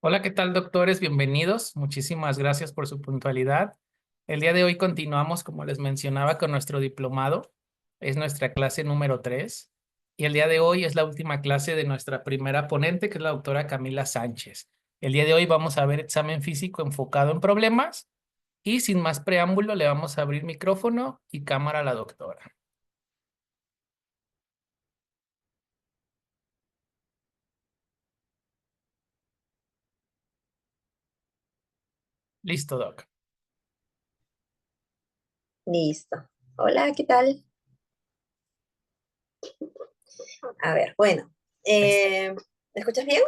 Hola, ¿qué tal, doctores? Bienvenidos. Muchísimas gracias por su puntualidad. El día de hoy continuamos, como les mencionaba, con nuestro diplomado. Es nuestra clase número 3 y el día de hoy es la última clase de nuestra primera ponente, que es la doctora Camila Sánchez. El día de hoy vamos a ver examen físico enfocado en problemas y sin más preámbulo le vamos a abrir micrófono y cámara a la doctora. Listo, doc. Listo. Hola, ¿qué tal? A ver, bueno, Ahí está. ¿me escuchas bien?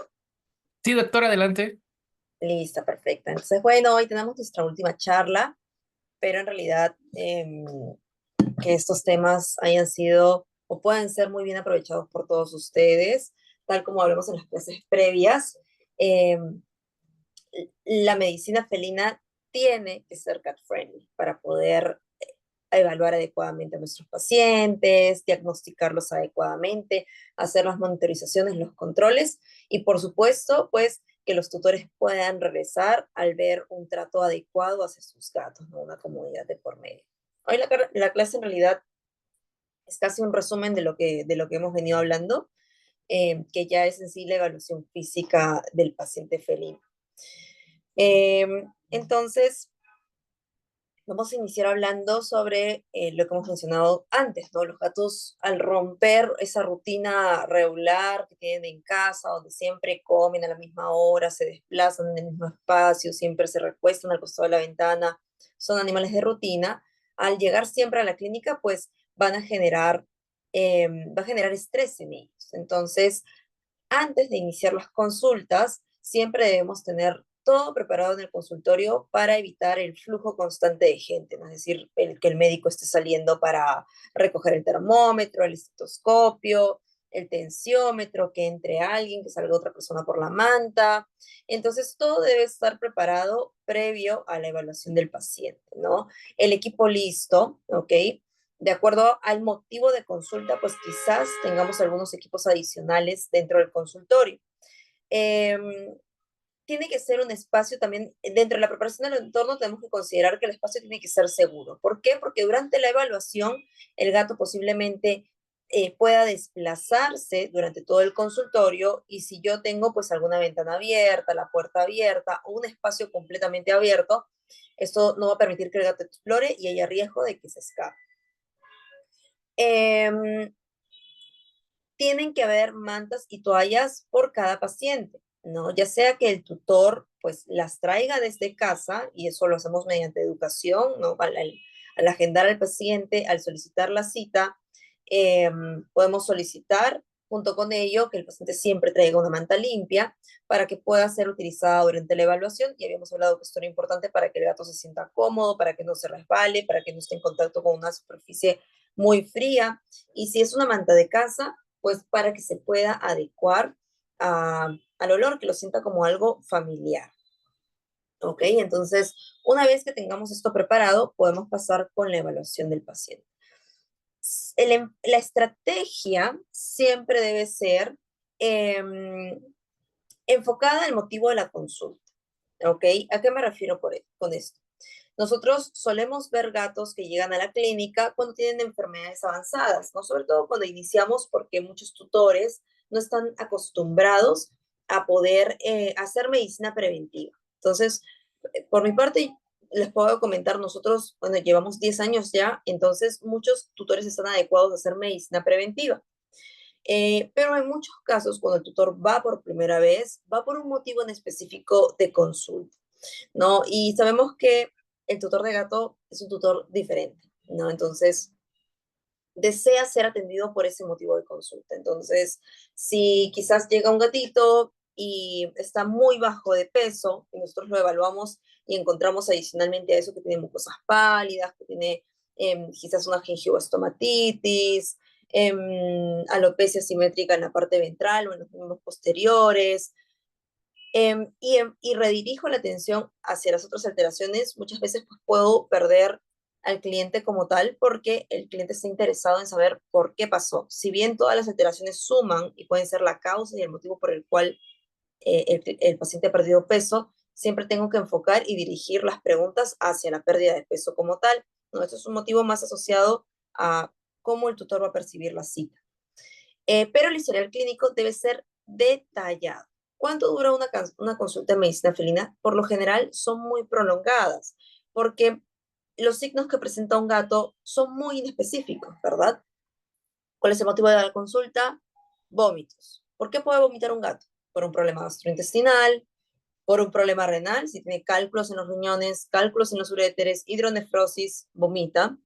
Sí, doctor, adelante. Listo, perfecto. Entonces, bueno, hoy tenemos nuestra última charla, pero en realidad que estos temas hayan sido o pueden ser muy bien aprovechados por todos ustedes, tal como hablamos en las clases previas. em, la medicina felina tiene que ser cat friendly para poder evaluar adecuadamente a nuestros pacientes, diagnosticarlos adecuadamente, hacer las monitorizaciones, los controles y por supuesto, pues que los tutores puedan regresar al ver un trato adecuado hacia sus gatos, ¿no? Una comunidad de por medio. Hoy la clase en realidad es casi un resumen de lo que hemos venido hablando, que ya es en sí la evaluación física del paciente felino. Entonces, vamos a iniciar hablando sobre lo que hemos mencionado antes, ¿no? Los gatos al romper esa rutina regular que tienen en casa, donde siempre comen a la misma hora, se desplazan en el mismo espacio, siempre se recuestan al costado de la ventana, son animales de rutina. Al llegar siempre a la clínica, pues van a generar, va a generar estrés en ellos. Entonces, antes de iniciar las consultas, siempre debemos tener todo preparado en el consultorio para evitar el flujo constante de gente, ¿no? Es decir, que el médico esté saliendo para recoger el termómetro, el estetoscopio, el tensiómetro, que entre alguien, que salga otra persona por la manta. Entonces, todo debe estar preparado previo a la evaluación del paciente, ¿no? El equipo listo, ¿ok? De acuerdo al motivo de consulta, pues quizás tengamos algunos equipos adicionales dentro del consultorio. Eh, Tiene que ser un espacio también, dentro de la preparación del entorno tenemos que considerar que el espacio tiene que ser seguro. ¿Por qué? Porque durante la evaluación el gato posiblemente pueda desplazarse durante todo el consultorio y si yo tengo pues alguna ventana abierta, la puerta abierta o un espacio completamente abierto, esto no va a permitir que el gato explore y haya riesgo de que se escape. Eh, Tienen que haber mantas y toallas por cada paciente, ¿no? Ya sea que el tutor pues las traiga desde casa, y eso lo hacemos mediante educación, ¿no? Al agendar al paciente, al solicitar la cita, podemos solicitar junto con ello que el paciente siempre traiga una manta limpia para que pueda ser utilizada durante la evaluación. Y habíamos hablado que esto era importante para que el gato se sienta cómodo, para que no se resbale, para que no esté en contacto con una superficie muy fría. Y si es una manta de casa, pues para que se pueda adecuar al olor, que lo sienta como algo familiar. ¿Ok? Entonces, una vez que tengamos esto preparado, podemos pasar con la evaluación del paciente. La estrategia siempre debe ser eh, enfocada al motivo de la consulta. ¿Ok? ¿A qué me refiero con esto? Nosotros solemos ver gatos que llegan a la clínica cuando tienen enfermedades avanzadas, ¿no? Sobre todo cuando iniciamos porque muchos tutores no están acostumbrados a poder hacer medicina preventiva. Entonces, por mi parte, les puedo comentar, nosotros, bueno, llevamos 10 años ya, entonces muchos tutores están adecuados a hacer medicina preventiva. Pero en muchos casos, cuando el tutor va por primera vez, va por un motivo en específico de consulta, ¿no? Y sabemos que el tutor de gato es un tutor diferente, ¿no? Entonces, desea ser atendido por ese motivo de consulta. Entonces, si quizás llega un gatito y está muy bajo de peso, y nosotros lo evaluamos y encontramos adicionalmente a eso que tiene mucosas pálidas, que tiene quizás una gingivostomatitis, alopecia simétrica en la parte ventral o en los miembros posteriores, y redirijo la atención hacia las otras alteraciones, muchas veces pues, puedo perder al cliente como tal porque el cliente está interesado en saber por qué pasó. Si bien todas las alteraciones suman y pueden ser la causa y el motivo por el cual el paciente ha perdido peso, siempre tengo que enfocar y dirigir las preguntas hacia la pérdida de peso como tal, ¿no? Esto es un motivo más asociado a cómo el tutor va a percibir la cita. Pero el historial clínico debe ser detallado. ¿Cuánto dura una consulta de medicina felina? Por lo general son muy prolongadas, porque los signos que presenta un gato son muy inespecíficos, ¿verdad? ¿Cuál es el motivo de la consulta? Vómitos. ¿Por qué puede vomitar un gato? Por un problema gastrointestinal, por un problema renal, si tiene cálculos en los riñones, cálculos en los uréteres, hidronefrosis, vomita.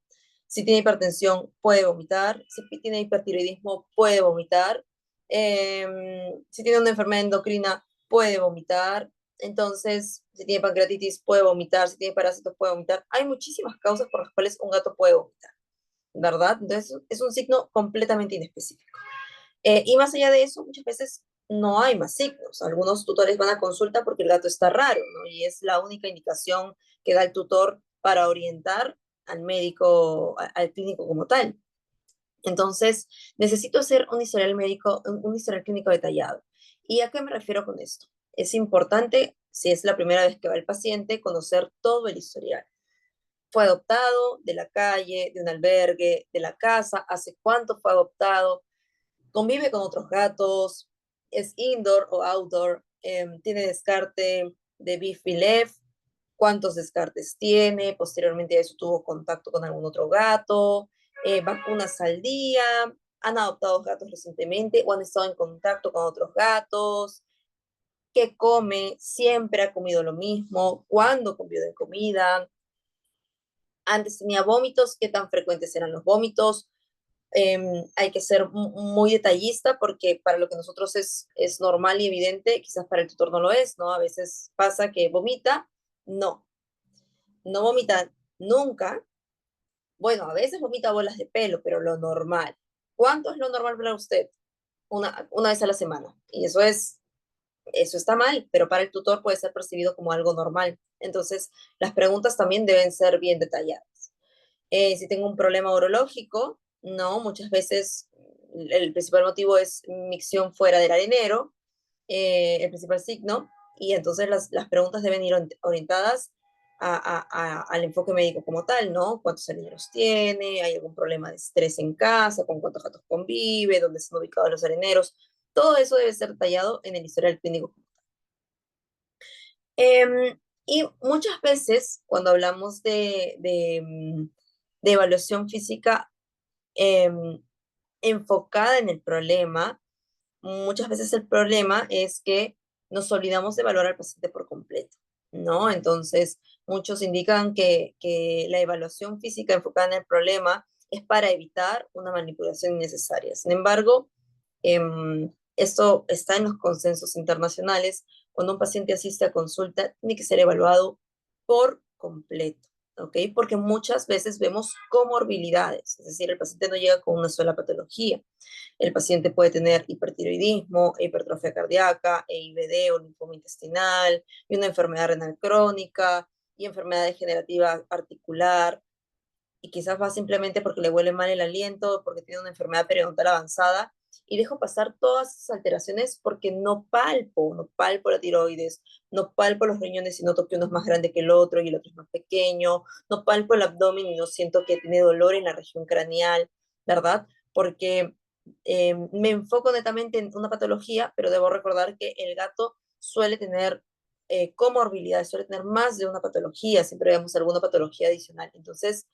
Si tiene hipertensión, puede vomitar. Si tiene hipertiroidismo, puede vomitar. Si tiene una enfermedad endocrina, puede vomitar. Entonces, si tiene pancreatitis, puede vomitar. Si tiene parásitos, puede vomitar. Hay muchísimas causas por las cuales un gato puede vomitar, ¿verdad? Entonces, es un signo completamente inespecífico. Y más allá de eso, muchas veces no hay más signos. Algunos tutores van a consulta porque el gato está raro, ¿no? Y es la única indicación que da el tutor para orientar al médico, al clínico como tal. Entonces, necesito hacer un historial médico, un historial clínico detallado. ¿Y a qué me refiero con esto? Es importante, si es la primera vez que va el paciente, conocer todo el historial. Fue adoptado de la calle, de un albergue, de la casa, hace cuánto fue adoptado, convive con otros gatos, es indoor o outdoor, tiene descarte de BIF-BILEF, cuántos descartes tiene, posteriormente a eso tuvo contacto con algún otro gato, vacunas al día, han adoptado gatos recientemente o han estado en contacto con otros gatos, qué come, siempre ha comido lo mismo, cuándo comió de comida, antes tenía vómitos, qué tan frecuentes eran los vómitos. Hay que ser muy detallista porque para lo que nosotros es normal y evidente, quizás para el tutor no lo es, ¿no? A veces pasa que vomita, no, no vomita nunca. Bueno, a veces vomita bolas de pelo, pero lo normal. ¿Cuánto es lo normal para usted? Una vez a la semana. Y eso está mal, pero para el tutor puede ser percibido como algo normal. Entonces, las preguntas también deben ser bien detalladas. Si tengo un problema urológico, no, muchas veces el principal motivo es micción fuera del arenero, el principal signo, y entonces las preguntas deben ir orientadas al enfoque médico como tal, ¿no? ¿Cuántos areneros tiene? ¿Hay algún problema de estrés en casa? ¿Con cuántos gatos convive? ¿Dónde están ubicados los areneros? Todo eso debe ser detallado en el historial clínico. Y muchas veces, cuando hablamos de evaluación física em, enfocada en el problema, muchas veces el problema es que nos olvidamos de evaluar al paciente por completo, ¿no? Entonces, muchos indican que la evaluación física enfocada en el problema es para evitar una manipulación innecesaria. Sin embargo, esto está en los consensos internacionales. Cuando un paciente asiste a consulta, tiene que ser evaluado por completo, ¿ok? Porque muchas veces vemos comorbilidades, es decir, el paciente no llega con una sola patología. El paciente puede tener hipertiroidismo, hipertrofia cardíaca, EIBD o linfoma intestinal, y una enfermedad renal crónica, y enfermedad degenerativa articular, y quizás va simplemente porque le huele mal el aliento, porque tiene una enfermedad periodontal avanzada, y dejo pasar todas esas alteraciones porque no palpo la tiroides, no palpo los riñones y noto que uno es más grande que el otro y el otro es más pequeño, no palpo el abdomen y no siento que tiene dolor en la región craneal, ¿verdad? Porque me enfoco netamente en una patología, pero debo recordar que el gato suele tener comorbilidades, suele tener más de una patología, siempre vemos alguna patología adicional. Entonces,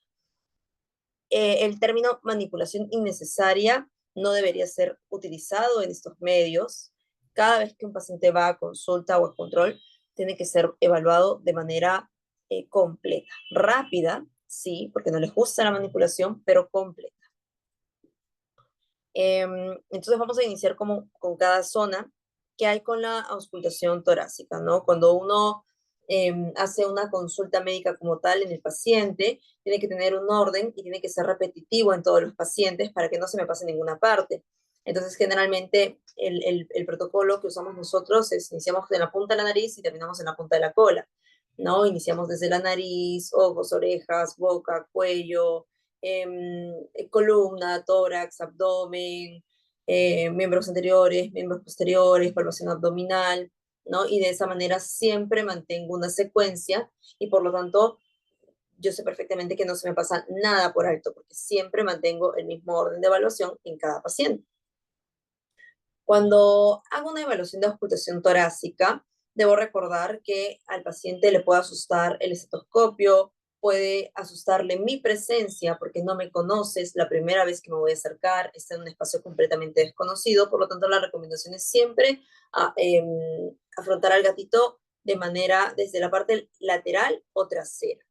el término manipulación innecesaria no debería ser utilizado en estos medios. Cada vez que un paciente va a consulta o a control, tiene que ser evaluado de manera completa, rápida, sí, porque no les gusta la manipulación, pero completa. Entonces vamos a iniciar como con cada zona que hay con la auscultación torácica, ¿no? Cuando uno hace una consulta médica como tal en el paciente, tiene que tener un orden y tiene que ser repetitivo en todos los pacientes para que no se me pase ninguna parte. Entonces, generalmente, el protocolo que usamos nosotros es iniciamos en la punta de la nariz y terminamos en la punta de la cola, ¿no? Iniciamos desde la nariz, ojos, orejas, boca, cuello, columna, tórax, abdomen, miembros anteriores, miembros posteriores, palpación abdominal. ¿no? Y de esa manera siempre mantengo una secuencia y por lo tanto yo sé perfectamente que no se me pasa nada por alto porque siempre mantengo el mismo orden de evaluación en cada paciente. Cuando hago una evaluación de auscultación torácica, debo recordar que al paciente le puede asustar el estetoscopio, puede asustarle mi presencia porque no me conoces, la primera vez que me voy a acercar, está en un espacio completamente desconocido, por lo tanto la recomendación es siempre afrontar al gatito de manera desde la parte lateral o trasera,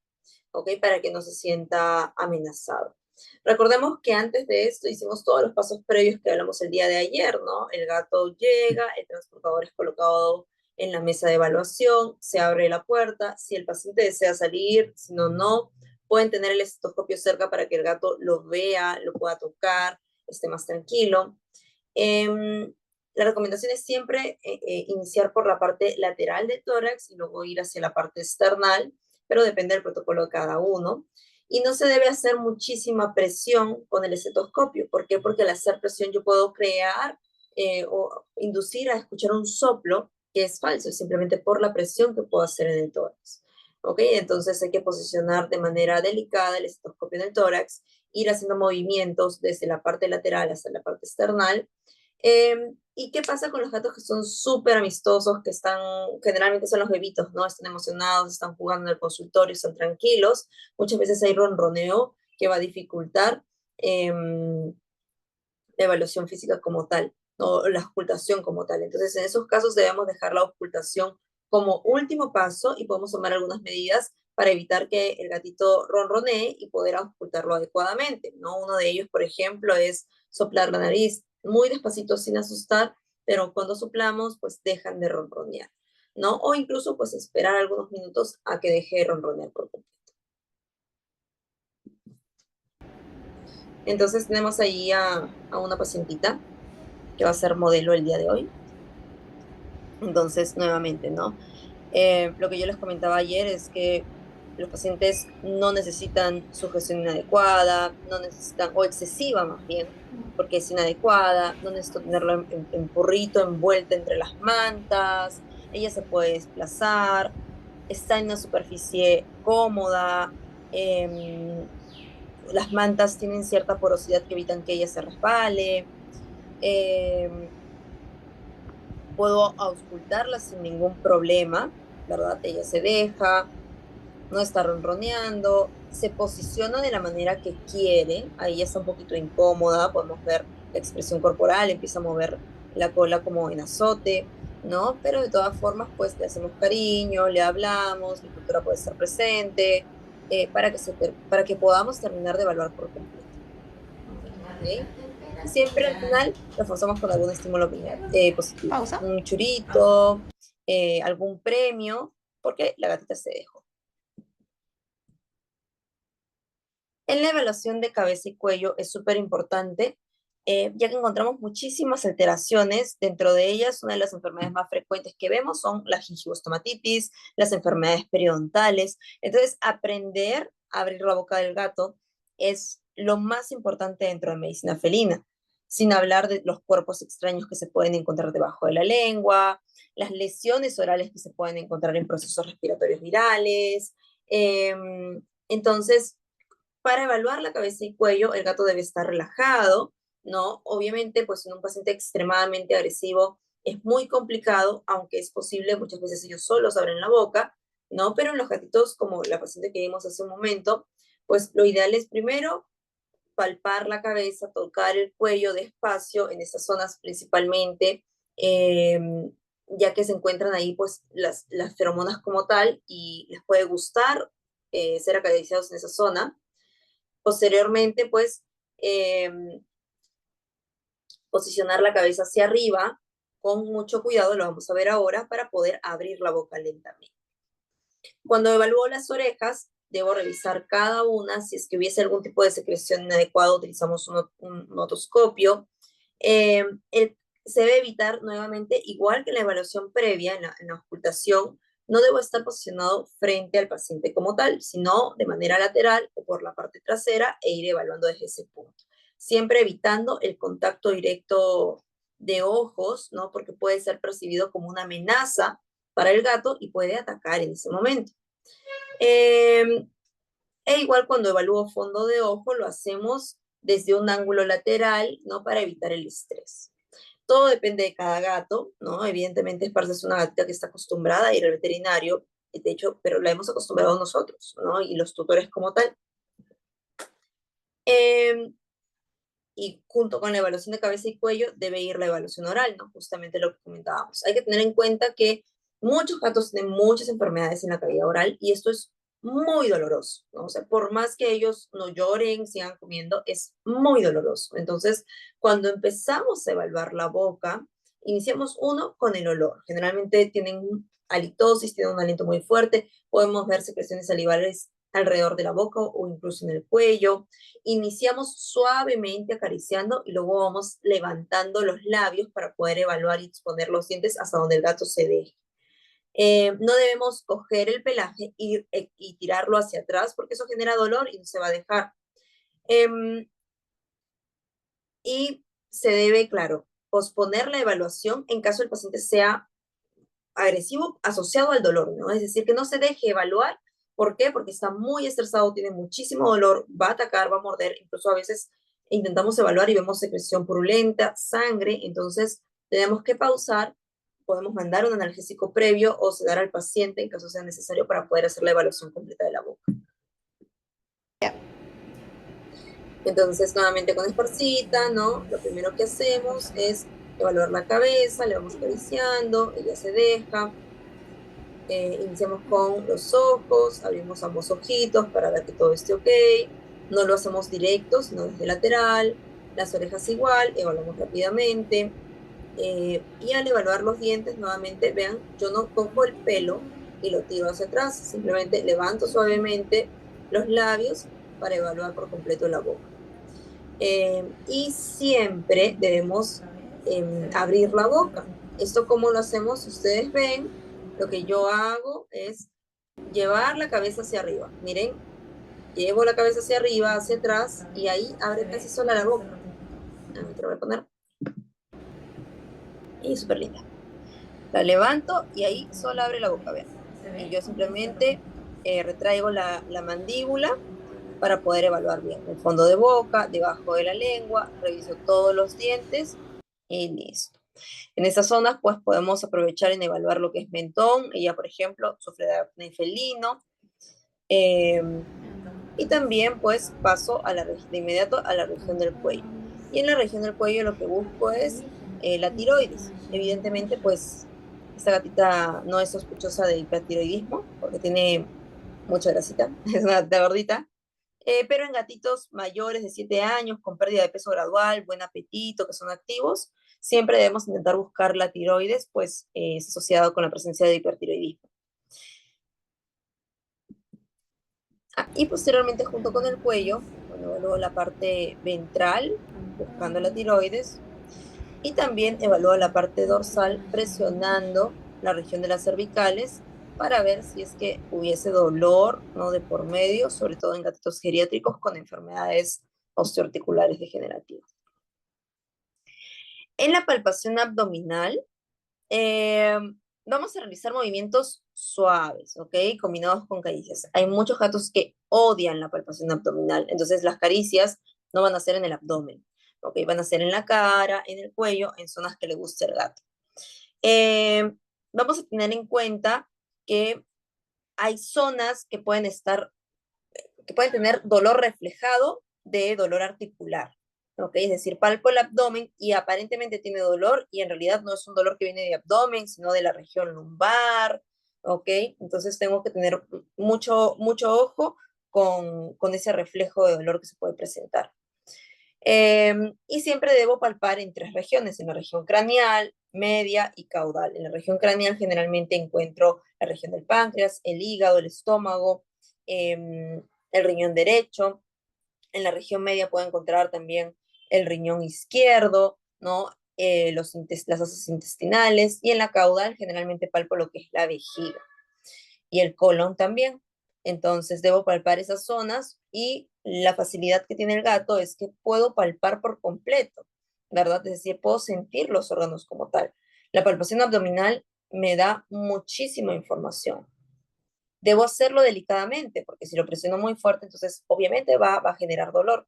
¿ok? Para que no se sienta amenazado. Recordemos que antes de esto hicimos todos los pasos previos que hablamos el día de ayer, ¿no? El gato llega, el transportador es colocado en la mesa de evaluación, se abre la puerta, si el paciente desea salir, si no, no, pueden tener el estetoscopio cerca para que el gato lo vea, lo pueda tocar, esté más tranquilo. La recomendación es siempre iniciar por la parte lateral del tórax y luego ir hacia la parte external, pero depende del protocolo de cada uno. Y no se debe hacer muchísima presión con el estetoscopio. ¿Por qué? Porque al hacer presión yo puedo crear o inducir a escuchar un soplo que es falso, simplemente por la presión que puedo hacer en el tórax. ¿Ok? Entonces hay que posicionar de manera delicada el estetoscopio en el tórax, ir haciendo movimientos desde la parte lateral hasta la parte external. ¿Y qué pasa con los gatos que son súper amistosos, que están, generalmente son los bebitos, ¿no? Están emocionados, están jugando en el consultorio, están tranquilos. Muchas veces hay ronroneo que va a dificultar la evaluación física como tal, o la ocultación como tal. Entonces, en esos casos debemos dejar la ocultación como último paso y podemos tomar algunas medidas para evitar que el gatito ronronee y poder ocultarlo adecuadamente, ¿no? Uno de ellos, por ejemplo, es soplar la nariz muy despacito sin asustar, pero cuando soplamos, pues dejan de ronronear, ¿no? O incluso, pues esperar algunos minutos a que deje de ronronear por completo. Entonces tenemos ahí a una pacientita que va a ser modelo el día de hoy. Entonces, nuevamente, ¿no? Lo que yo les comentaba ayer es que los pacientes no necesitan sujeción inadecuada, no necesitan, o excesiva más bien, porque es inadecuada, no necesito tenerlo en porrito, envuelta entre las mantas, ella se puede desplazar, está en una superficie cómoda, las mantas tienen cierta porosidad que evitan que ella se resbale, puedo auscultarla sin ningún problema, ¿verdad? Ella se deja, no está ronroneando, se posiciona de la manera que quiere, ahí ya está un poquito incómoda, podemos ver la expresión corporal, empieza a mover la cola como en azote, ¿no? Pero de todas formas, pues le hacemos cariño, le hablamos, la tutora puede estar presente, para que podamos terminar de evaluar por completo. ¿Okay? Y siempre al final reforzamos con algún estímulo positivo, Pausa. un churito, algún premio, porque la gatita se dejó. En la evaluación de cabeza y cuello es súper importante, ya que encontramos muchísimas alteraciones. Dentro de ellas, una de las enfermedades más frecuentes que vemos son la gingivostomatitis, las enfermedades periodontales. Entonces, aprender a abrir la boca del gato es lo más importante dentro de medicina felina, sin hablar de los cuerpos extraños que se pueden encontrar debajo de la lengua, las lesiones orales que se pueden encontrar en procesos respiratorios virales. Entonces, para evaluar la cabeza y cuello, el gato debe estar relajado, ¿no? Obviamente, pues en un paciente extremadamente agresivo es muy complicado, aunque es posible, muchas veces ellos solos abren la boca, ¿no? Pero en los gatitos, como la paciente que vimos hace un momento, pues lo ideal es primero palpar la cabeza, tocar el cuello despacio, en esas zonas principalmente, ya que se encuentran ahí pues las feromonas como tal y les puede gustar ser acariciados en esa zona. Posteriormente, pues, posicionar la cabeza hacia arriba con mucho cuidado, lo vamos a ver ahora, para poder abrir la boca lentamente. Cuando evalúo las orejas, debo revisar cada una. Si es que hubiese algún tipo de secreción inadecuada, utilizamos un otoscopio. Se debe evitar nuevamente, igual que en la evaluación previa, en la ocultación, no debo estar posicionado frente al paciente como tal, sino de manera lateral o por la parte trasera e ir evaluando desde ese punto. Siempre evitando el contacto directo de ojos, ¿no? Porque puede ser percibido como una amenaza para el gato y puede atacar en ese momento. E igual cuando evalúo fondo de ojo, lo hacemos desde un ángulo lateral, ¿no? Para evitar el estrés. Todo depende de cada gato, ¿no? Evidentemente, Esparza es una gatita que está acostumbrada a ir al veterinario, de hecho, pero la hemos acostumbrado nosotros, ¿no? Y los tutores como tal. Eh, y junto con la evaluación de cabeza y cuello debe ir la evaluación oral, ¿no? Justamente lo que comentábamos. Hay que tener en cuenta que muchos gatos tienen muchas enfermedades en la cavidad oral y esto es muy doloroso, ¿no? O sea, por más que ellos no lloren, sigan comiendo, es muy doloroso. Entonces, cuando empezamos a evaluar la boca, iniciamos uno con el olor. Generalmente tienen halitosis, tienen un aliento muy fuerte, podemos ver secreciones salivales alrededor de la boca o incluso en el cuello. Iniciamos suavemente acariciando y luego vamos levantando los labios para poder evaluar y exponer los dientes hasta donde el gato se deje. No debemos coger el pelaje y tirarlo hacia atrás porque eso genera dolor y no se va a dejar. Eh, y se debe, claro, posponer la evaluación en caso el paciente sea agresivo asociado al dolor, ¿no? Es decir, que no se deje evaluar. ¿Por qué? Porque está muy estresado, tiene muchísimo dolor, va a atacar, va a morder, incluso a veces intentamos evaluar y vemos secreción purulenta, sangre, entonces tenemos que pausar, podemos mandar un analgésico previo o sedar al paciente en caso sea necesario para poder hacer la evaluación completa de la boca. Entonces, nuevamente con esparcita, ¿no? Lo primero que hacemos es evaluar la cabeza, le vamos acariciando, ella se deja, iniciamos con los ojos, abrimos ambos ojitos para ver que todo esté ok. No lo hacemos directo, sino desde lateral. Las orejas igual, evaluamos rápidamente. Y al evaluar los dientes, nuevamente, vean, yo no cojo el pelo y lo tiro hacia atrás, simplemente levanto suavemente los labios para evaluar por completo la boca. Y siempre debemos abrir la boca. Esto como lo hacemos, si ustedes ven, lo que yo hago es llevar la cabeza hacia arriba. Miren, llevo la cabeza hacia arriba, hacia atrás, y ahí abre casi sola la boca. Te lo voy a poner. Y súper linda. La levanto y ahí sola abre la boca, vean. Y yo simplemente retraigo la mandíbula para poder evaluar bien el fondo de boca, debajo de la lengua, reviso todos los dientes y listo. En esas zonas, pues podemos aprovechar en evaluar lo que es mentón. Ella, por ejemplo, sufre de acné felino. Eh, y también, pues, paso de inmediato a la región del cuello. Y en la región del cuello lo que busco es la tiroides. Evidentemente, pues, esta gatita no es sospechosa de hipertiroidismo porque tiene mucha grasita, es una gatita gordita. Pero en gatitos mayores de 7 años, con pérdida de peso gradual, buen apetito, que son activos, siempre debemos intentar buscar la tiroides, pues es asociado con la presencia de hipertiroidismo. Y posteriormente, junto con el cuello, bueno, evalúo la parte ventral, buscando la tiroides, y también evalúo la parte dorsal, presionando la región de las cervicales para ver si es que hubiese dolor, ¿no? De por medio, sobre todo en gatitos geriátricos con enfermedades osteoarticulares degenerativas. En la palpación abdominal, eh, vamos a realizar movimientos suaves, ¿ok? Combinados con caricias. Hay muchos gatos que odian la palpación abdominal, entonces las caricias no van a ser en el abdomen, ¿ok? Van a ser en la cara, en el cuello, en zonas que le guste al gato. Eh, Vamos a tener en cuenta que hay zonas que pueden tener dolor reflejado de dolor articular. ¿Ok? Es decir, palpo el abdomen y aparentemente tiene dolor y en realidad no es un dolor que viene de abdomen, sino de la región lumbar. ¿Ok? Entonces tengo que tener mucho ojo con ese reflejo de dolor que se puede presentar. Y siempre debo palpar en 3 regiones, en la región craneal, media y caudal. En la región craneal generalmente encuentro la región del páncreas, el hígado, el estómago, el riñón derecho. En la región media puedo encontrar también el riñón izquierdo, ¿no? Las asas intestinales. Y en la caudal generalmente palpo lo que es la vejiga y el colon también. Entonces debo palpar esas zonas y la facilidad que tiene el gato es que puedo palpar por completo. ¿verdad? Es decir, puedo sentir los órganos como tal. La palpación abdominal me da muchísima información. Debo hacerlo delicadamente, porque si lo presiono muy fuerte, entonces obviamente va a generar dolor.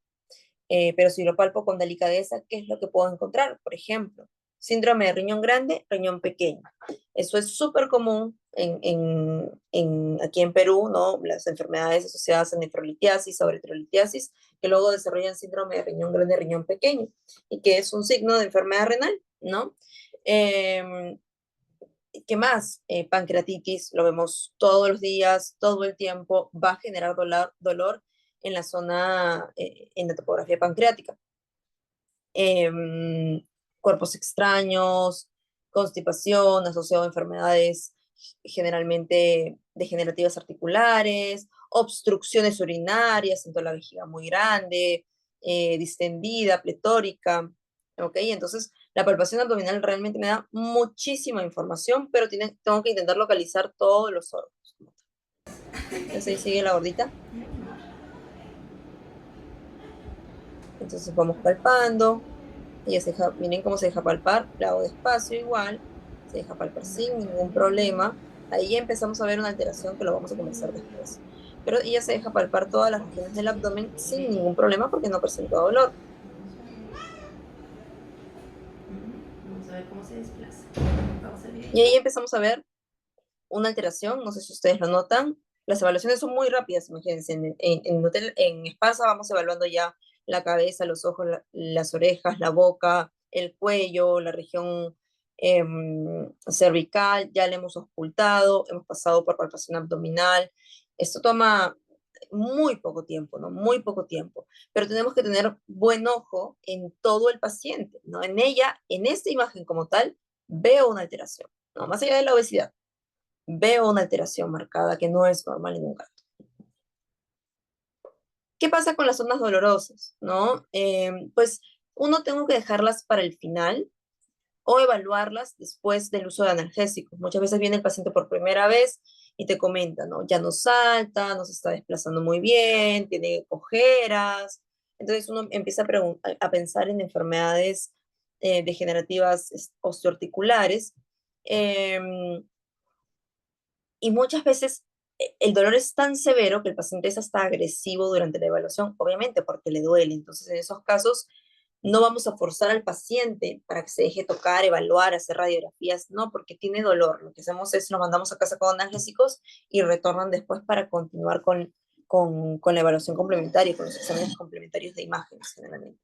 Pero si lo palpo con delicadeza, ¿qué es lo que puedo encontrar? Por ejemplo, síndrome de riñón grande, riñón pequeño. Eso es súper común aquí en Perú, ¿no? Las enfermedades asociadas a nefrolitiasis o eritrolitiasis, que luego desarrollan síndrome de riñón grande, riñón pequeño, y que es un signo de enfermedad renal, ¿no? Eh, ¿Qué más? Pancreatitis, lo vemos todos los días, todo el tiempo, va a generar dolor en la zona, en la topografía pancreática. Cuerpos extraños, constipación asociado a enfermedades generalmente degenerativas articulares, obstrucciones urinarias, siento la vejiga muy grande, distendida, pletórica, ¿ok? Entonces, la palpación abdominal realmente me da muchísima información, pero tengo que intentar localizar todos los órganos. Entonces, ahí sigue la gordita. Entonces, vamos palpando. Ella se deja, miren cómo se deja palpar, la hago despacio igual, se deja palpar sin ningún problema. Ahí ya empezamos a ver una alteración que lo vamos a conversar después. Pero ella se deja palpar todas las regiones del abdomen sin ningún problema porque no presenta dolor. Vamos a ver cómo se desplaza. Y ahí empezamos a ver una alteración, no sé si ustedes lo notan. Las evaluaciones son muy rápidas, imagínense. En Espasa vamos evaluando ya la cabeza, los ojos, las orejas, la boca, el cuello, la región cervical, ya le hemos ocultado, hemos pasado por palpación abdominal. Esto toma muy poco tiempo, ¿no? Muy poco tiempo. Pero tenemos que tener buen ojo en todo el paciente, ¿no? En ella, en esta imagen como tal, veo una alteración, ¿no? Más allá de la obesidad, veo una alteración marcada que no es normal en un gato. ¿Qué pasa con las zonas dolorosas? ¿No? Pues uno tengo que dejarlas para el final o evaluarlas después del uso de analgésicos. Muchas veces viene el paciente por primera vez y te comenta, ¿no? Ya no salta, no se está desplazando muy bien, tiene ojeras. Entonces uno empieza a pensar en enfermedades degenerativas osteoarticulares. Y muchas veces el dolor es tan severo que el paciente es hasta agresivo durante la evaluación, obviamente porque le duele. Entonces, en esos casos, no vamos a forzar al paciente para que se deje tocar, evaluar, hacer radiografías, no, porque tiene dolor. Lo que hacemos es lo mandamos a casa con analgésicos y retornan después para continuar con la evaluación complementaria, con los exámenes complementarios de imágenes generalmente.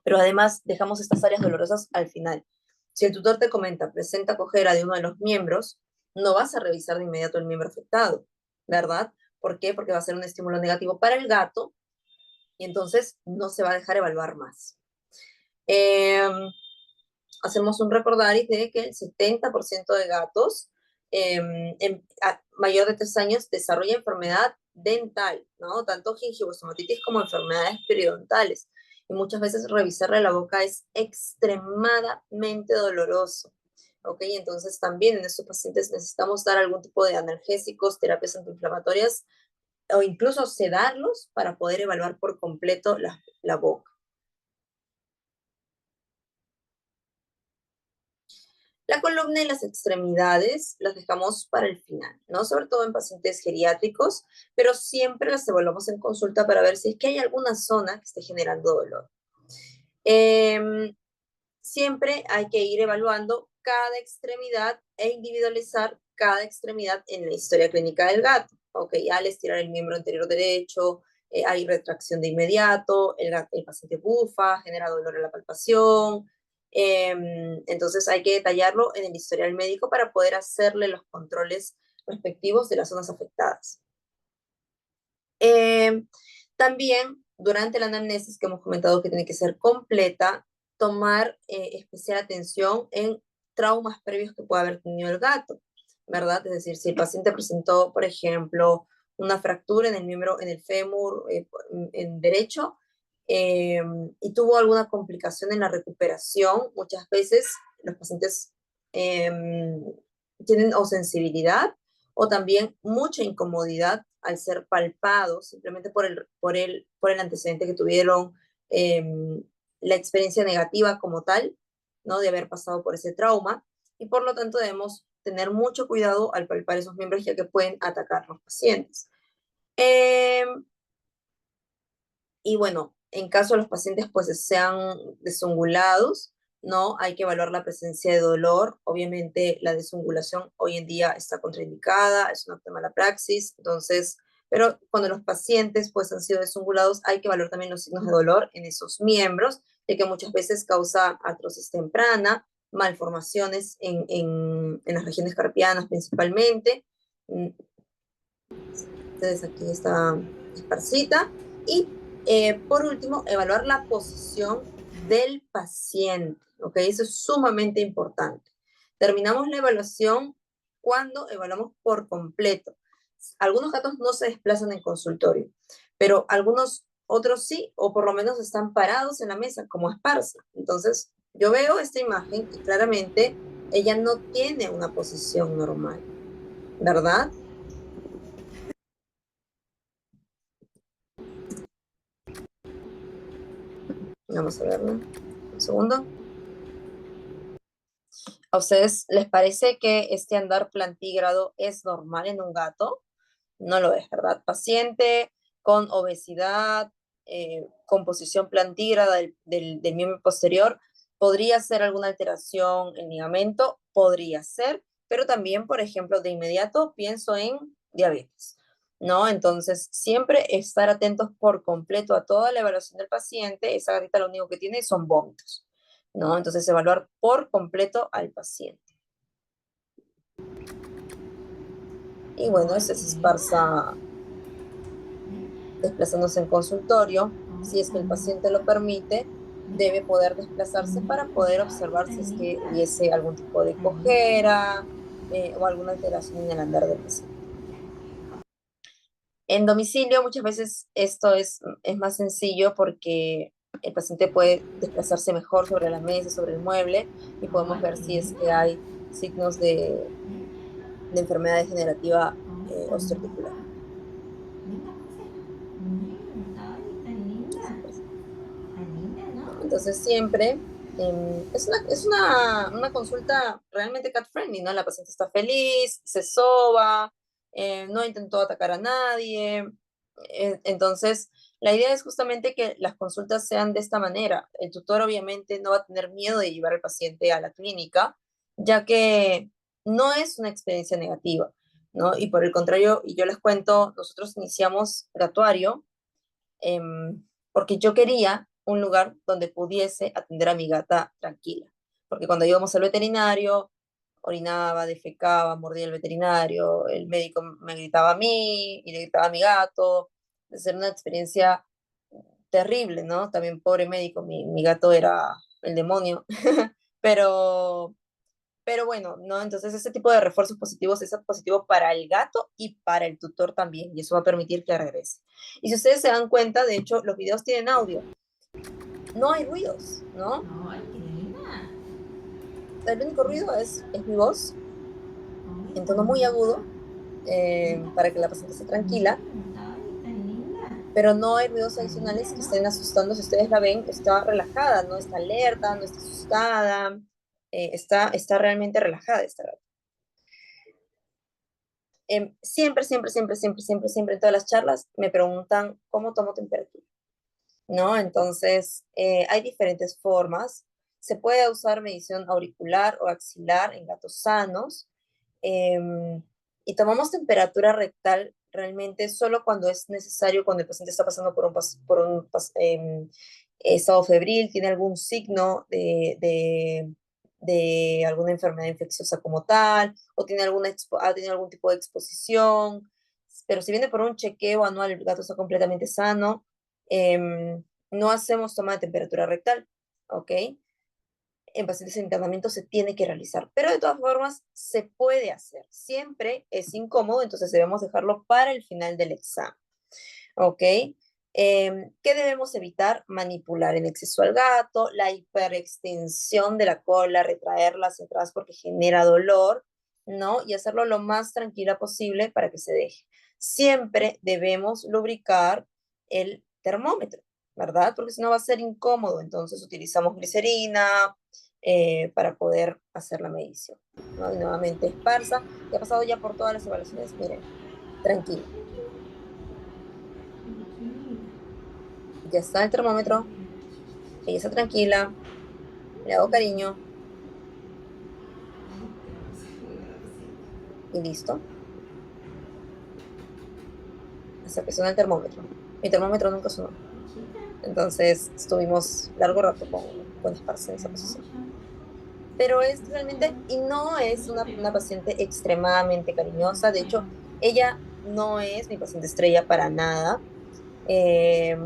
Pero además dejamos estas áreas dolorosas al final. Si el tutor te comenta, presenta cojera de uno de los miembros, no vas a revisar de inmediato el miembro afectado, ¿verdad? ¿Por qué? Porque va a ser un estímulo negativo para el gato y entonces no se va a dejar evaluar más. Hacemos un recordaris de que el 70% de gatos mayor de 3 años desarrolla enfermedad dental, ¿no? Tanto gingivostomatitis como enfermedades periodontales. Y muchas veces revisarle la boca es extremadamente doloroso. ¿Ok? Entonces también en estos pacientes necesitamos dar algún tipo de analgésicos, terapias antiinflamatorias o incluso sedarlos para poder evaluar por completo la boca. La columna y las extremidades las dejamos para el final, ¿no? Sobre todo en pacientes geriátricos, pero siempre las evaluamos en consulta para ver si es que hay alguna zona que esté generando dolor. Siempre hay que ir evaluando cada extremidad e individualizar cada extremidad en la historia clínica del gato. Ok, al estirar el miembro anterior derecho, hay retracción de inmediato, el paciente bufa, genera dolor en la palpación. Entonces hay que detallarlo en el historial médico para poder hacerle los controles respectivos de las zonas afectadas. También durante la anamnesis que hemos comentado que tiene que ser completa, tomar especial atención en traumas previos que pueda haber tenido el gato, ¿verdad? Es decir, si el paciente presentó, por ejemplo, una fractura en el miembro, en el fémur en derecho, y tuvo alguna complicación en la recuperación, muchas veces los pacientes tienen o sensibilidad o también mucha incomodidad al ser palpados simplemente por el antecedente que tuvieron la experiencia negativa como tal, ¿no? De haber pasado por ese trauma, y por lo tanto debemos tener mucho cuidado al palpar esos miembros, ya que pueden atacar a los pacientes. Y bueno, en caso de los pacientes pues sean desungulados, ¿no? Hay que evaluar la presencia de dolor. Obviamente la desungulación hoy en día está contraindicada, es una acta de mala praxis, entonces, pero cuando los pacientes pues han sido desungulados, hay que evaluar también los signos de dolor en esos miembros, ya que muchas veces causa artrosis temprana, malformaciones en las regiones carpianas principalmente. Entonces aquí está esparcita. Y por último, evaluar la posición del paciente, ¿ok? Eso es sumamente importante. Terminamos la evaluación cuando evaluamos por completo. Algunos gatos no se desplazan en consultorio, pero algunos otros sí, o por lo menos están parados en la mesa, como Esparza. Entonces, yo veo esta imagen y claramente ella no tiene una posición normal, ¿verdad? Vamos a verla. Un segundo. ¿A ustedes les parece que este andar plantígrado es normal en un gato? No lo es, ¿verdad? Paciente con obesidad, con posición plantígrada del miembro posterior, ¿podría ser alguna alteración en ligamento? Podría ser, pero también, por ejemplo, de inmediato pienso en diabetes, ¿no? Entonces, siempre estar atentos por completo a toda la evaluación del paciente. Esa gatita lo único que tiene son vómitos, ¿no? Entonces, evaluar por completo al paciente. Y bueno, ese es Esparza desplazándose en consultorio. Si es que el paciente lo permite, debe poder desplazarse para poder observar si es que hubiese algún tipo de cojera o alguna alteración en el andar del paciente. En domicilio muchas veces esto es más sencillo porque el paciente puede desplazarse mejor sobre la mesa, sobre el mueble, y podemos ver si es que hay signos de enfermedad degenerativa osteoarticular. Entonces siempre es una consulta realmente cat friendly, ¿no? La paciente está feliz, se soba, no intentó atacar a nadie. Entonces, la idea es justamente que las consultas sean de esta manera. El tutor obviamente no va a tener miedo de llevar al paciente a la clínica, ya que no es una experiencia negativa, ¿no? Y por el contrario, y yo les cuento, nosotros iniciamos Gatuario porque yo quería un lugar donde pudiese atender a mi gata tranquila. Porque cuando íbamos al veterinario, orinaba, defecaba, mordía el veterinario, el médico me gritaba a mí y le gritaba a mi gato. Es una experiencia terrible, ¿no? También pobre médico, mi gato era el demonio. pero, pero bueno, ¿no? Entonces ese tipo de refuerzos positivos es positivo para el gato y para el tutor también, y eso va a permitir que regrese. Y si ustedes se dan cuenta, de hecho, los videos tienen audio. No hay ruidos, ¿no? Ay, qué linda. El único ruido es mi voz, en tono muy agudo, para que la paciente esté tranquila, Ay, tan linda. pero no hay ruidos adicionales que estén asustando. Si ustedes la ven, está relajada, no está alerta, no está asustada, está realmente relajada esta gata. Siempre, siempre, siempre, siempre, siempre, siempre en todas las charlas me preguntan cómo tomo temperatura, ¿no? Entonces, hay diferentes formas. Se puede usar medición auricular o axilar en gatos sanos. Y tomamos temperatura rectal realmente solo cuando es necesario, cuando el paciente está pasando por un estado febril, tiene algún signo de alguna enfermedad infecciosa como tal, o ha tenido algún tipo de exposición. Pero si viene por un chequeo anual, el gato está completamente sano, no hacemos toma de temperatura rectal, ¿ok? En pacientes en internamiento se tiene que realizar, pero de todas formas se puede hacer. Siempre es incómodo, entonces debemos dejarlo para el final del examen, ¿ok? ¿Qué debemos evitar? Manipular en exceso al gato, la hiperextensión de la cola, retraerla hacia atrás porque genera dolor, ¿no? Y hacerlo lo más tranquila posible para que se deje. Siempre debemos lubricar el termómetro, ¿verdad? Porque si no va a ser incómodo. Entonces utilizamos glicerina para poder hacer la medición, ¿no? Y nuevamente esparza. Ya ha pasado ya por todas las evaluaciones. Miren, tranquilo. Ya está el termómetro. Ella está tranquila. Le hago cariño. Y listo. Hasta que suena el termómetro. Mi termómetro nunca sonó. Entonces estuvimos largo rato con esparza en esa posición. Pero es realmente, y no es una paciente extremadamente cariñosa. De hecho, ella no es mi paciente estrella para nada. Eh,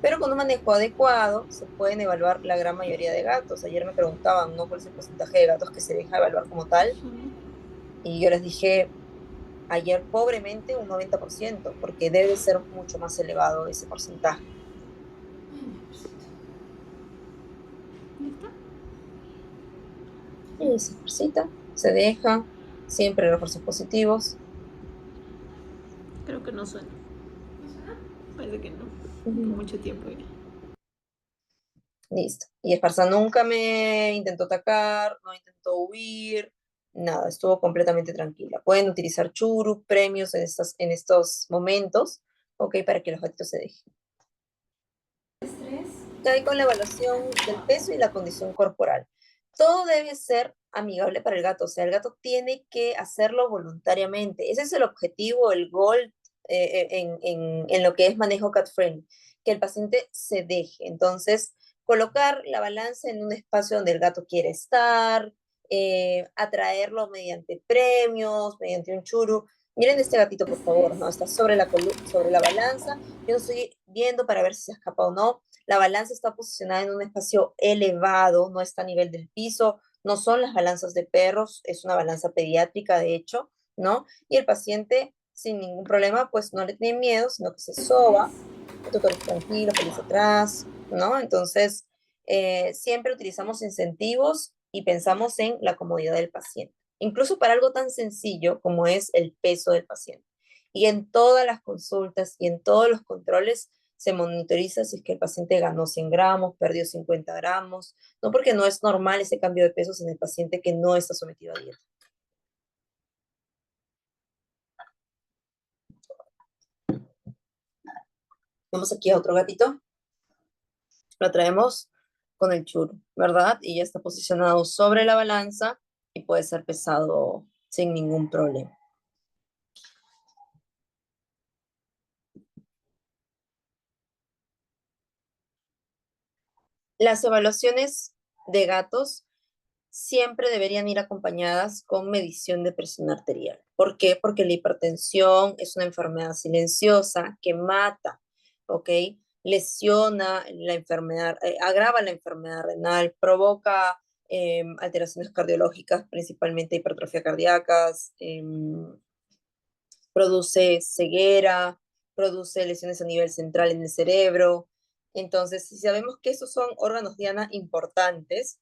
pero con un manejo adecuado se pueden evaluar la gran mayoría de gatos. Ayer me preguntaban, ¿no? ¿Cuál es el porcentaje de gatos que se deja evaluar como tal? Y yo les dije ayer pobremente un 90%, porque debe ser mucho más elevado ese porcentaje. Y se ejercita, se deja, siempre refuerzos positivos. Creo que no suena. Parece que no. Ujú. Mucho tiempo ya. Listo. Y Esparza nunca me intentó atacar, no intentó huir, nada, estuvo completamente tranquila. Pueden utilizar churu, premios en estos momentos, ok, para que los gatitos se dejen. Ya ahí con la evaluación del peso y la condición corporal. Todo debe ser amigable para el gato, o sea, el gato tiene que hacerlo voluntariamente. Ese es el objetivo, el goal en lo que es manejo cat friendly, que el paciente se deje. Entonces, colocar la balanza en un espacio donde el gato quiere estar, atraerlo mediante premios, mediante un churu. Miren este gatito, por favor, ¿no? Está sobre la balanza. Yo no estoy viendo para ver si se escapa o no. La balanza está posicionada en un espacio elevado, no está a nivel del piso, no son las balanzas de perros, es una balanza pediátrica, de hecho, ¿no? Y el paciente, sin ningún problema, pues no le tiene miedo, sino que se soba, el tutor tranquilo, feliz atrás, ¿no? Entonces, siempre utilizamos incentivos y pensamos en la comodidad del paciente, incluso para algo tan sencillo como es el peso del paciente. Y en todas las consultas y en todos los controles se monitoriza si es que el paciente ganó 100 gramos, perdió 50 gramos, no porque no es normal ese cambio de pesos en el paciente que no está sometido a dieta. Vamos aquí a otro gatito, lo traemos con el churro, ¿verdad? Y ya está posicionado sobre la balanza y puede ser pesado sin ningún problema. Las evaluaciones de gatos siempre deberían ir acompañadas con medición de presión arterial. ¿Por qué? Porque la hipertensión es una enfermedad silenciosa que mata, ¿ok? Lesiona la enfermedad, agrava la enfermedad renal, provoca alteraciones cardiológicas, principalmente hipertrofia cardíacas, produce ceguera, produce lesiones a nivel central en el cerebro. Entonces, si sabemos que esos son órganos diana importantes,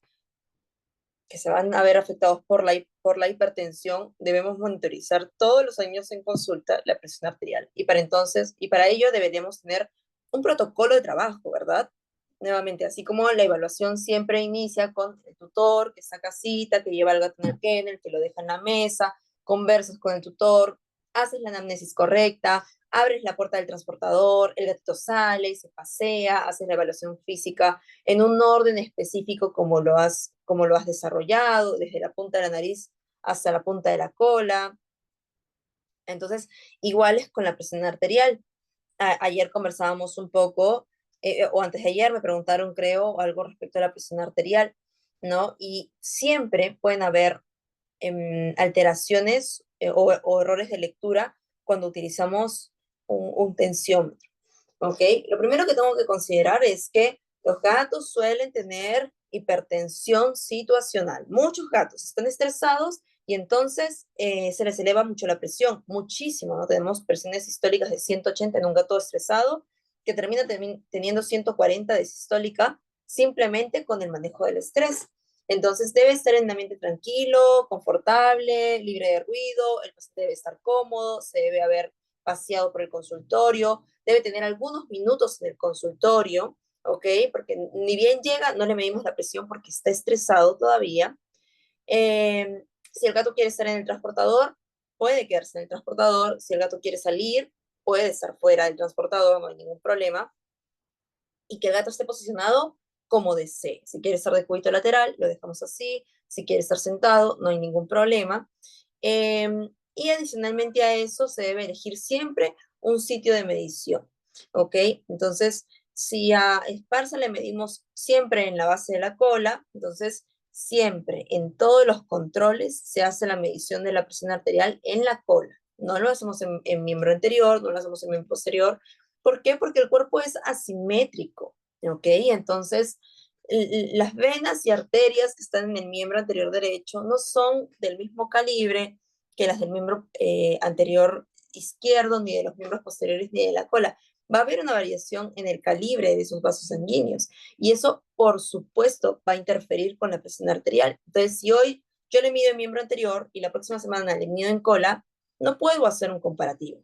que se van a ver afectados por la hipertensión, debemos monitorizar todos los años en consulta la presión arterial. Y para ello deberíamos tener un protocolo de trabajo, ¿verdad? Nuevamente, así como la evaluación siempre inicia con el tutor que saca cita, que lleva al gato en el kennel, que lo deja en la mesa, conversas con el tutor, haces la anamnesis correcta, abres la puerta del transportador, el gatito sale, se pasea, haces la evaluación física en un orden específico como lo has desarrollado, desde la punta de la nariz hasta la punta de la cola. Entonces, igual es con la presión arterial. Ayer conversábamos un poco, o antes de ayer me preguntaron, creo, algo respecto a la presión arterial, ¿no? Y siempre pueden haber alteraciones o errores de lectura cuando utilizamos un tensiómetro. ¿Ok? Lo primero que tengo que considerar es que los gatos suelen tener hipertensión situacional. Muchos gatos están estresados y entonces se les eleva mucho la presión, muchísimo, ¿no? Tenemos presiones sistólicas de 180 en un gato estresado que termina teniendo 140 de sistólica simplemente con el manejo del estrés. Entonces debe estar en un ambiente tranquilo, confortable, libre de ruido, el paciente debe estar cómodo, se debe haber paseado por el consultorio, debe tener algunos minutos en el consultorio, ¿ok? Porque ni bien llega, no le medimos la presión porque está estresado todavía. Si el gato quiere estar en el transportador, puede quedarse en el transportador. Si el gato quiere salir, puede estar fuera del transportador, no hay ningún problema. Y que el gato esté posicionado como desee. Si quiere estar de cúbito lateral, lo dejamos así. Si quiere estar sentado, no hay ningún problema. Y adicionalmente a eso, se debe elegir siempre un sitio de medición, ¿ok? Entonces, si a Esparza le medimos siempre en la base de la cola, entonces siempre en todos los controles se hace la medición de la presión arterial en la cola. No lo hacemos en miembro anterior, no lo hacemos en miembro posterior. ¿Por qué? Porque el cuerpo es asimétrico, ¿ok? Entonces, las venas y arterias que están en el miembro anterior derecho no son del mismo calibre que las del miembro anterior izquierdo, ni de los miembros posteriores, ni de la cola. Va a haber una variación en el calibre de esos vasos sanguíneos y eso, por supuesto, va a interferir con la presión arterial. Entonces, si hoy yo le mido en miembro anterior y la próxima semana le mido en cola, no puedo hacer un comparativo,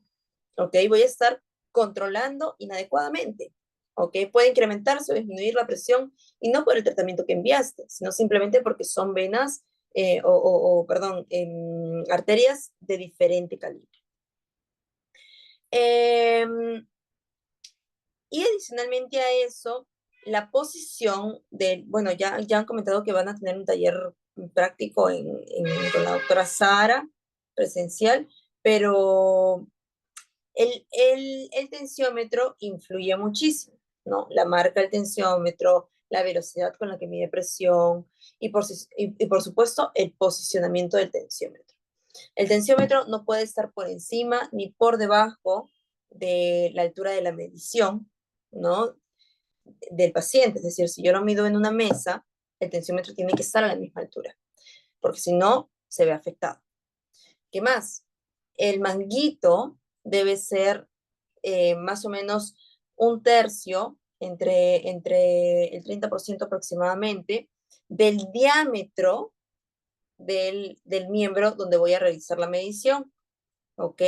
¿ok? Voy a estar controlando inadecuadamente, ¿ok? Puede incrementarse o disminuir la presión y no por el tratamiento que enviaste, sino simplemente porque son venas perdón, arterias de diferente calibre. Y adicionalmente a eso, la posición de, bueno, ya han comentado que van a tener un taller práctico con la doctora Sara, presencial, pero el tensiómetro influye muchísimo, ¿no? La marca del tensiómetro, la velocidad con la que mide presión y por supuesto el posicionamiento del tensiómetro. El tensiómetro no puede estar por encima ni por debajo de la altura de la medición, ¿no? Del paciente. Es decir, si yo lo mido en una mesa, el tensiómetro tiene que estar a la misma altura, porque si no, se ve afectado. ¿Qué más? El manguito debe ser más o menos un tercio, entre el 30% aproximadamente, del diámetro del miembro donde voy a realizar la medición, ¿ok?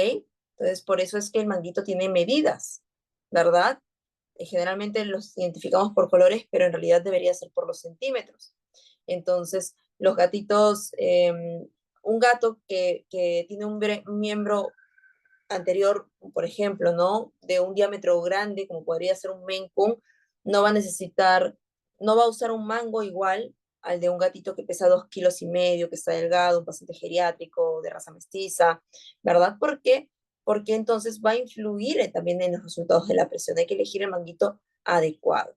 Entonces, por eso es que el manguito tiene medidas, ¿verdad? Generalmente los identificamos por colores, pero en realidad debería ser por los centímetros. Entonces, los gatitos, un gato que tiene un miembro anterior, por ejemplo, ¿no? De un diámetro grande, como podría ser un Maine Coon, no va a necesitar, no va a usar un mango igual al de un gatito que pesa 2,5 kilos, que está delgado, un paciente geriátrico, de raza mestiza, ¿verdad? ¿Por qué? Porque entonces va a influir también en los resultados de la presión. Hay que elegir el manguito adecuado.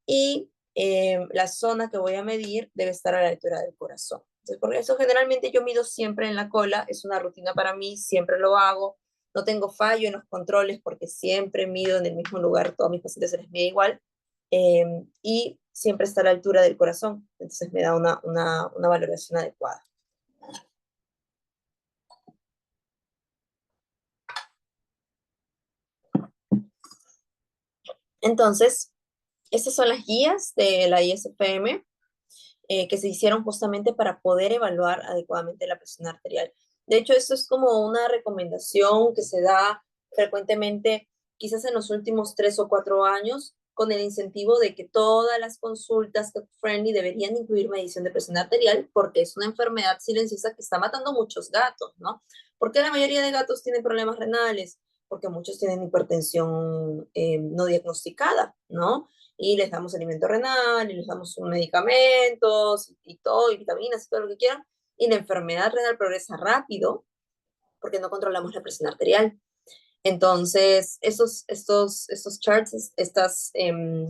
Y la zona que voy a medir debe estar a la altura del corazón. Entonces, por eso generalmente yo mido siempre en la cola, es una rutina para mí, siempre lo hago. No tengo fallo en los controles porque siempre mido en el mismo lugar, todos mis pacientes se les mide igual, y siempre está a la altura del corazón, entonces me da una valoración adecuada. Entonces, estas son las guías de la ISFM que se hicieron justamente para poder evaluar adecuadamente la presión arterial. De hecho, esto es como una recomendación que se da frecuentemente, quizás en los últimos 3 o 4 años, con el incentivo de que todas las consultas pet-friendly deberían incluir medición de presión arterial, porque es una enfermedad silenciosa que está matando muchos gatos, ¿no? ¿Por qué la mayoría de gatos tienen problemas renales? Porque muchos tienen hipertensión no diagnosticada, ¿no? Y les damos alimento renal, y les damos medicamentos, y todo, y vitaminas, y todo lo que quieran, y la enfermedad renal progresa rápido, porque no controlamos la presión arterial. Entonces, estos charts, estas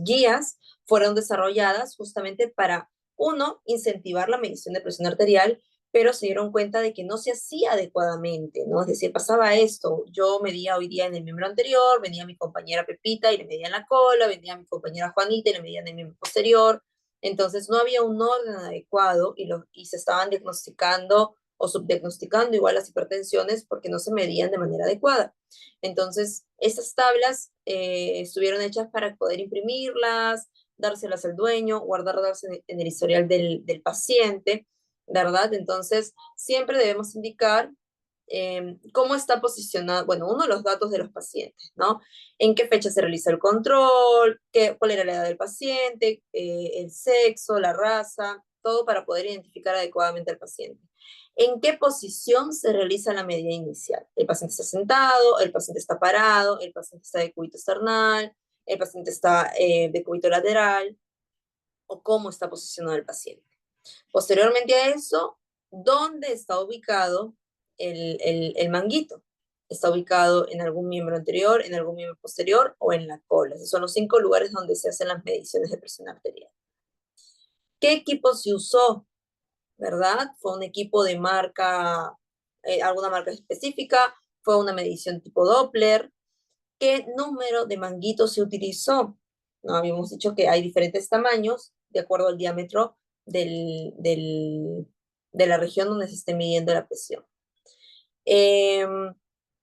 guías, fueron desarrolladas justamente para, uno, incentivar la medición de presión arterial, pero se dieron cuenta de que no se hacía adecuadamente, ¿no? Es decir, pasaba esto, yo medía hoy día en el miembro anterior, venía mi compañera Pepita y le medía en la cola, venía mi compañera Juanita y le medía en el miembro posterior, entonces no había un orden adecuado y se estaban diagnosticando o subdiagnosticando igual las hipertensiones porque no se medían de manera adecuada. Entonces, estas tablas estuvieron hechas para poder imprimirlas, dárselas al dueño, guardarlas en el historial del paciente, ¿verdad? Entonces, siempre debemos indicar cómo está posicionado, bueno, uno de los datos de los pacientes, ¿no? En qué fecha se realiza el control, cuál era la edad del paciente, el sexo, la raza, todo para poder identificar adecuadamente al paciente. ¿En qué posición se realiza la medida inicial? ¿El paciente está sentado? ¿El paciente está parado? ¿El paciente está de cúbito esternal? ¿El paciente está de cúbito lateral? ¿O cómo está posicionado el paciente? Posteriormente a eso, ¿dónde está ubicado el manguito? ¿Está ubicado en algún miembro anterior, en algún miembro posterior o en la cola? Esos son los 5 lugares donde se hacen las mediciones de presión arterial. ¿Qué equipo se usó? ¿Verdad? ¿Fue un equipo de marca, alguna marca específica? ¿Fue una medición tipo Doppler? ¿Qué número de manguitos se utilizó? No, habíamos dicho que hay diferentes tamaños de acuerdo al diámetro de la región donde se esté midiendo la presión.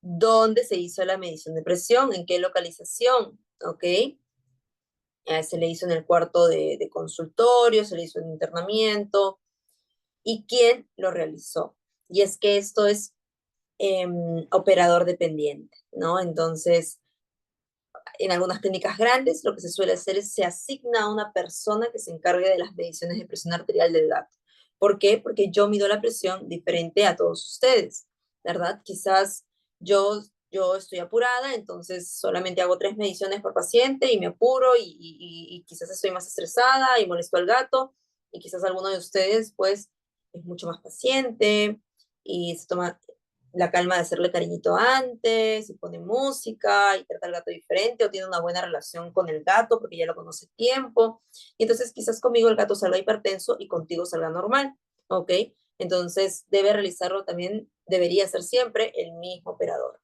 ¿Dónde se hizo la medición de presión? ¿En qué localización? ¿Ok? Se le hizo en el cuarto de consultorio, se le hizo en internamiento. ¿Y quién lo realizó? Y es que esto es operador dependiente, ¿no? Entonces, en algunas clínicas grandes, lo que se suele hacer es se asigna a una persona que se encargue de las mediciones de presión arterial del gato. ¿Por qué? Porque yo mido la presión diferente a todos ustedes, ¿verdad? Quizás yo estoy apurada, entonces solamente hago 3 mediciones por paciente y me apuro y quizás estoy más estresada y molesto al gato y quizás alguno de ustedes pues es mucho más paciente y se toma la calma de hacerle cariñito antes, y pone música, y trata al gato diferente, o tiene una buena relación con el gato porque ya lo conoce tiempo. Y entonces quizás conmigo el gato salga hipertenso y contigo salga normal, ¿ok? Entonces debe realizarlo también, debería ser siempre el mismo operador.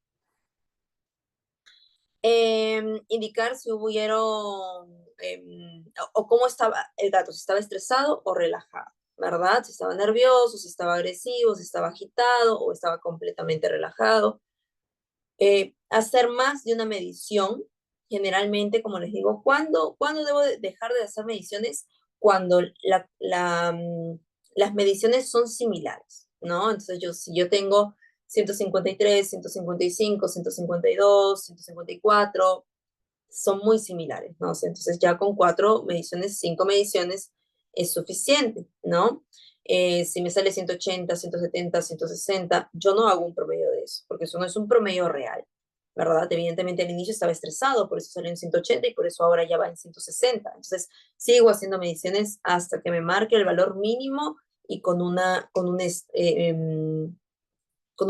Indicar si hubieron, o cómo estaba el gato, si estaba estresado o relajado, ¿verdad? Si estaba nervioso, si estaba agresivo, si estaba agitado o estaba completamente relajado. Hacer más de una medición, generalmente, como les digo, ¿cuándo debo dejar de hacer mediciones? Cuando las mediciones son similares, ¿no? Entonces, si yo tengo 153, 155, 152, 154, son muy similares, ¿no? Entonces ya con 4 mediciones, 5 mediciones es suficiente, ¿no? Si me sale 180, 170, 160, yo no hago un promedio de eso, porque eso no es un promedio real, ¿verdad? Evidentemente al inicio estaba estresado, por eso salió en 180 y por eso ahora ya va en 160. Entonces sigo haciendo mediciones hasta que me marque el valor mínimo y con un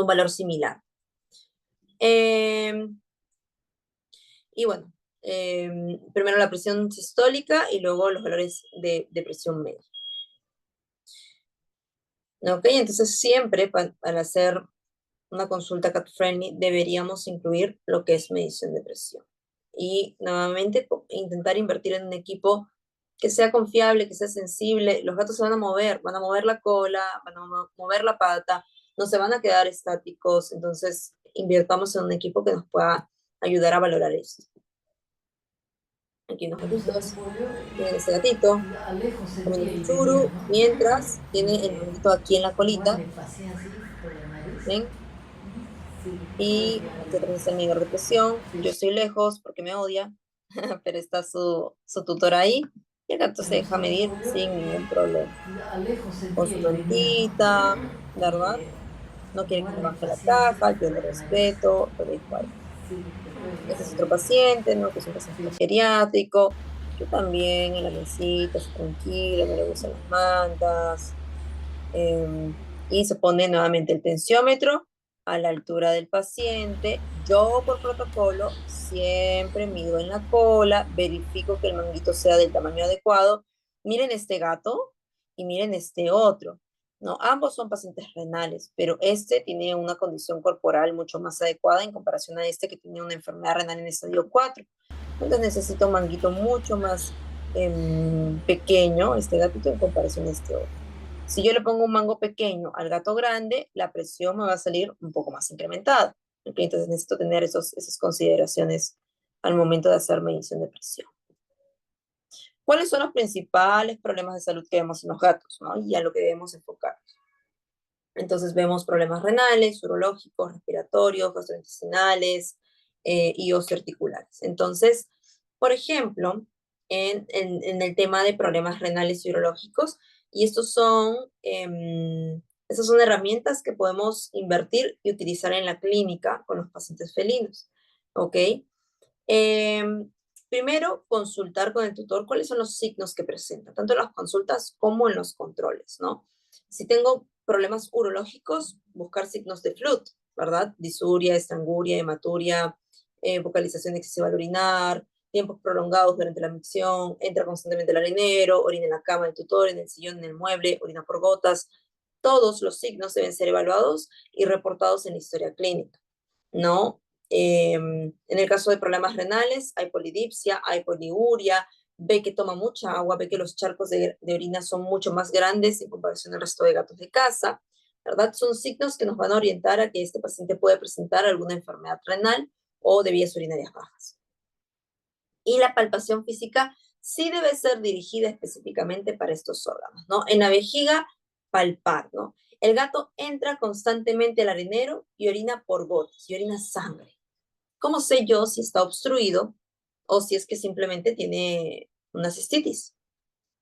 valor similar. Y bueno, primero la presión sistólica y luego los valores de presión media. ¿Ok? Entonces siempre para hacer una consulta cat-friendly deberíamos incluir lo que es medición de presión. Y nuevamente intentar invertir en un equipo que sea confiable, que sea sensible. Los gatos se van a mover la cola, van a mover la pata, no se van a quedar estáticos. Entonces invirtamos en un equipo que nos pueda ayudar a valorar esto. Aquí unos gatitos, tienen ese gatito, comiendo su churu, mientras tiene el manguito aquí en la colita, ¿ven? Y aquí atrás está el medidor de presión, yo estoy lejos porque me odia, pero está su tutor ahí, y el gato se deja medir sin ningún problema, con su mantita, ¿verdad? No quiere que le baje la caja, yo le respeto, lo dejo ahí. Este es otro paciente, ¿no? Que es un paciente geriátrico, que también en la mesita, está tranquilo, no le gustan las mantas. Y se pone nuevamente el tensiómetro a la altura del paciente. Yo por protocolo siempre mido en la cola, verifico que el manguito sea del tamaño adecuado. Miren este gato y miren este otro. No, ambos son pacientes renales, pero este tiene una condición corporal mucho más adecuada en comparación a este que tiene una enfermedad renal en estadio 4. Entonces necesito un manguito mucho más pequeño, este gatito, en comparación a este otro. Si yo le pongo un mango pequeño al gato grande, la presión me va a salir un poco más incrementada. ¿Okay? Entonces necesito tener esas consideraciones al momento de hacer medición de presión. ¿Cuáles son los principales problemas de salud que vemos en los gatos, ¿no? Y a lo que debemos enfocar? Entonces vemos problemas renales, urológicos, respiratorios, gastrointestinales y osteoarticulares. Entonces, por ejemplo, en el tema de problemas renales y urológicos, y estas son herramientas que podemos invertir y utilizar en la clínica con los pacientes felinos, ¿ok? Primero, consultar con el tutor cuáles son los signos que presenta, tanto en las consultas como en los controles, ¿no? Si tengo problemas urológicos, buscar signos de FLUT, ¿verdad? Disuria, estranguria, hematuria, vocalización excesiva al orinar, tiempos prolongados durante la micción, entra constantemente el arenero, orina en la cama del tutor, en el sillón, en el mueble, orina por gotas. Todos los signos deben ser evaluados y reportados en la historia clínica, ¿no? En el caso de problemas renales, hay polidipsia, hay poliuria, ve que toma mucha agua, ve que los charcos de orina son mucho más grandes en comparación al resto de gatos de casa, ¿verdad? Son signos que nos van a orientar a que este paciente puede presentar alguna enfermedad renal o de vías urinarias bajas. Y la palpación física sí debe ser dirigida específicamente para estos órganos, ¿no? En la vejiga, palpar, ¿no? El gato entra constantemente al arenero y orina por gotas, y orina sangre. ¿Cómo sé yo si está obstruido o si es que simplemente tiene una cistitis?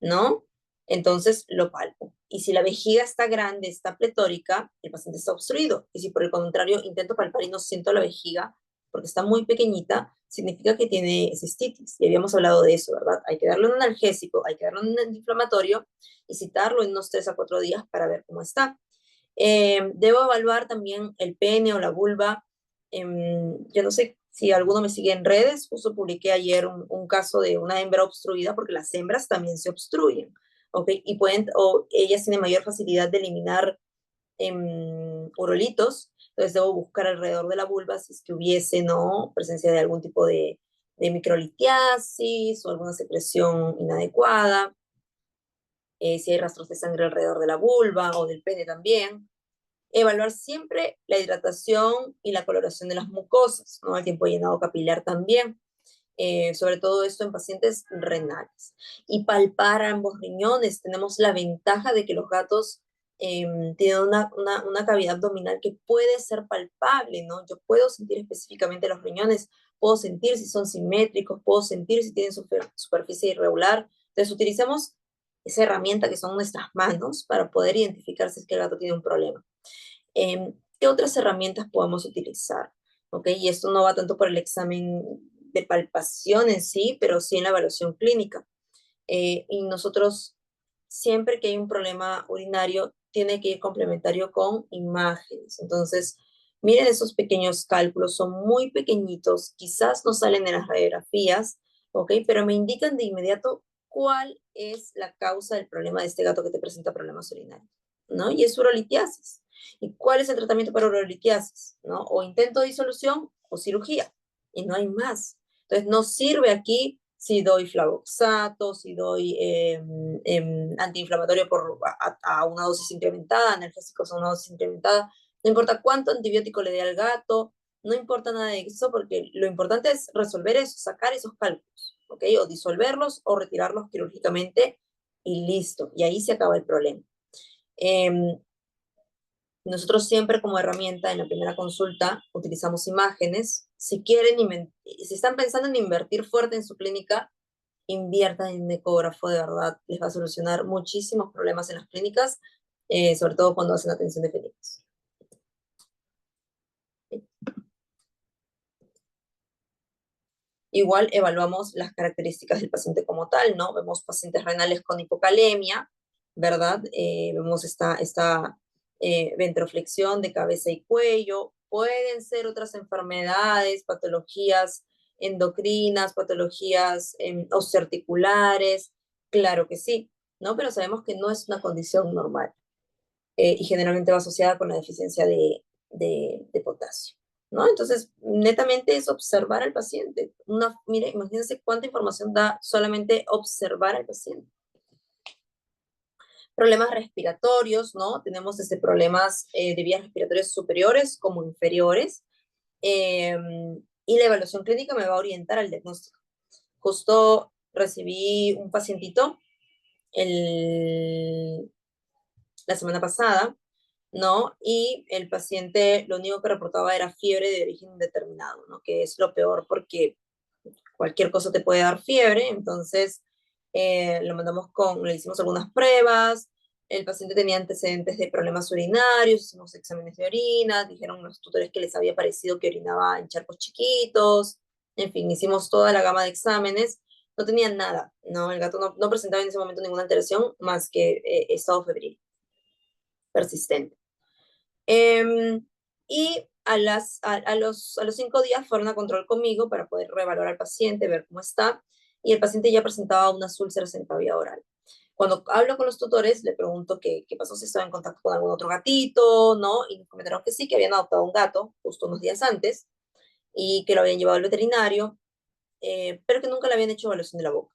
¿No? Entonces lo palpo. Y si la vejiga está grande, está pletórica, el paciente está obstruido. Y si por el contrario intento palpar y no siento la vejiga porque está muy pequeñita, significa que tiene cistitis. Y habíamos hablado de eso, ¿verdad? Hay que darle un analgésico, hay que darle un antiinflamatorio y citarlo en unos 3 a 4 días para ver cómo está. Debo evaluar también el pene o la vulva. Yo no sé si alguno me sigue en redes, justo publiqué ayer un caso de una hembra obstruida, porque las hembras también se obstruyen, ¿ok? Y o ellas tienen mayor facilidad de eliminar urolitos, entonces debo buscar alrededor de la vulva si es que hubiese, ¿no?, presencia de algún tipo de microlitiasis o alguna secreción inadecuada, si hay rastros de sangre alrededor de la vulva o del pene también. Evaluar siempre la hidratación y la coloración de las mucosas, ¿no? El tiempo de llenado capilar también, sobre todo esto en pacientes renales. Y palpar ambos riñones. Tenemos la ventaja de que los gatos tienen una cavidad abdominal que puede ser palpable, ¿no? Yo puedo sentir específicamente los riñones, puedo sentir si son simétricos, puedo sentir si tienen superficie irregular. Entonces utilizamos esa herramienta que son nuestras manos para poder identificar si es que el gato tiene un problema. ¿Qué otras herramientas podemos utilizar? ¿Ok? Y esto no va tanto por el examen de palpación en sí, pero sí en la evaluación clínica. Y nosotros, siempre que hay un problema urinario, tiene que ir complementario con imágenes. Entonces, miren esos pequeños cálculos, son muy pequeñitos, quizás no salen en las radiografías, ¿ok? Pero me indican de inmediato cuál es la causa del problema de este gato que te presenta problemas urinarios, ¿no? Y es urolitiasis. ¿Y cuál es el tratamiento para urolitiasis? ¿No? O intento de disolución o cirugía, y no hay más. Entonces, no sirve aquí si doy flavoxato, si doy antiinflamatorio a una dosis incrementada, analgésicos a una dosis incrementada, no importa cuánto antibiótico le dé al gato, no importa nada de eso, porque lo importante es resolver eso, sacar esos cálculos, ¿ok? O disolverlos o retirarlos quirúrgicamente y listo, y ahí se acaba el problema. Nosotros siempre como herramienta en la primera consulta utilizamos imágenes. Si si están pensando en invertir fuerte en su clínica, inviertan en un ecógrafo, de verdad, les va a solucionar muchísimos problemas en las clínicas, sobre todo cuando hacen atención de felinos. Igual evaluamos las características del paciente como tal, ¿no? Vemos pacientes renales con hipocalemia, ¿verdad? Vemos esta ventroflexión de cabeza y cuello. Pueden ser otras enfermedades, patologías endocrinas, patologías osteoarticulares, claro que sí, ¿no? Pero sabemos que no es una condición normal y generalmente va asociada con la deficiencia de potasio, ¿no? Entonces, netamente es observar al paciente. Mire, imagínense cuánta información da solamente observar al paciente. Problemas respiratorios, ¿no? Tenemos desde problemas de vías respiratorias superiores como inferiores. Y la evaluación clínica me va a orientar al diagnóstico. Justo recibí un pacientito la semana pasada, ¿no? Y el paciente lo único que reportaba era fiebre de origen indeterminado, ¿no? Que es lo peor porque cualquier cosa te puede dar fiebre, entonces le hicimos algunas pruebas, el paciente tenía antecedentes de problemas urinarios, hicimos exámenes de orina, dijeron los tutores que les había parecido que orinaba en charcos chiquitos, en fin, hicimos toda la gama de exámenes, no tenía nada, ¿no? El gato no presentaba en ese momento ninguna alteración más que estado febril persistente. Y a los 5 días fueron a control conmigo para poder reevaluar al paciente, ver cómo está, y el paciente ya presentaba unas úlceras en cavidad oral. Cuando hablo con los tutores, le pregunto qué pasó, si estaba en contacto con algún otro gatito, ¿no? Y me comentaron que sí, que habían adoptado un gato justo unos días antes y que lo habían llevado al veterinario, pero que nunca le habían hecho evaluación de la boca.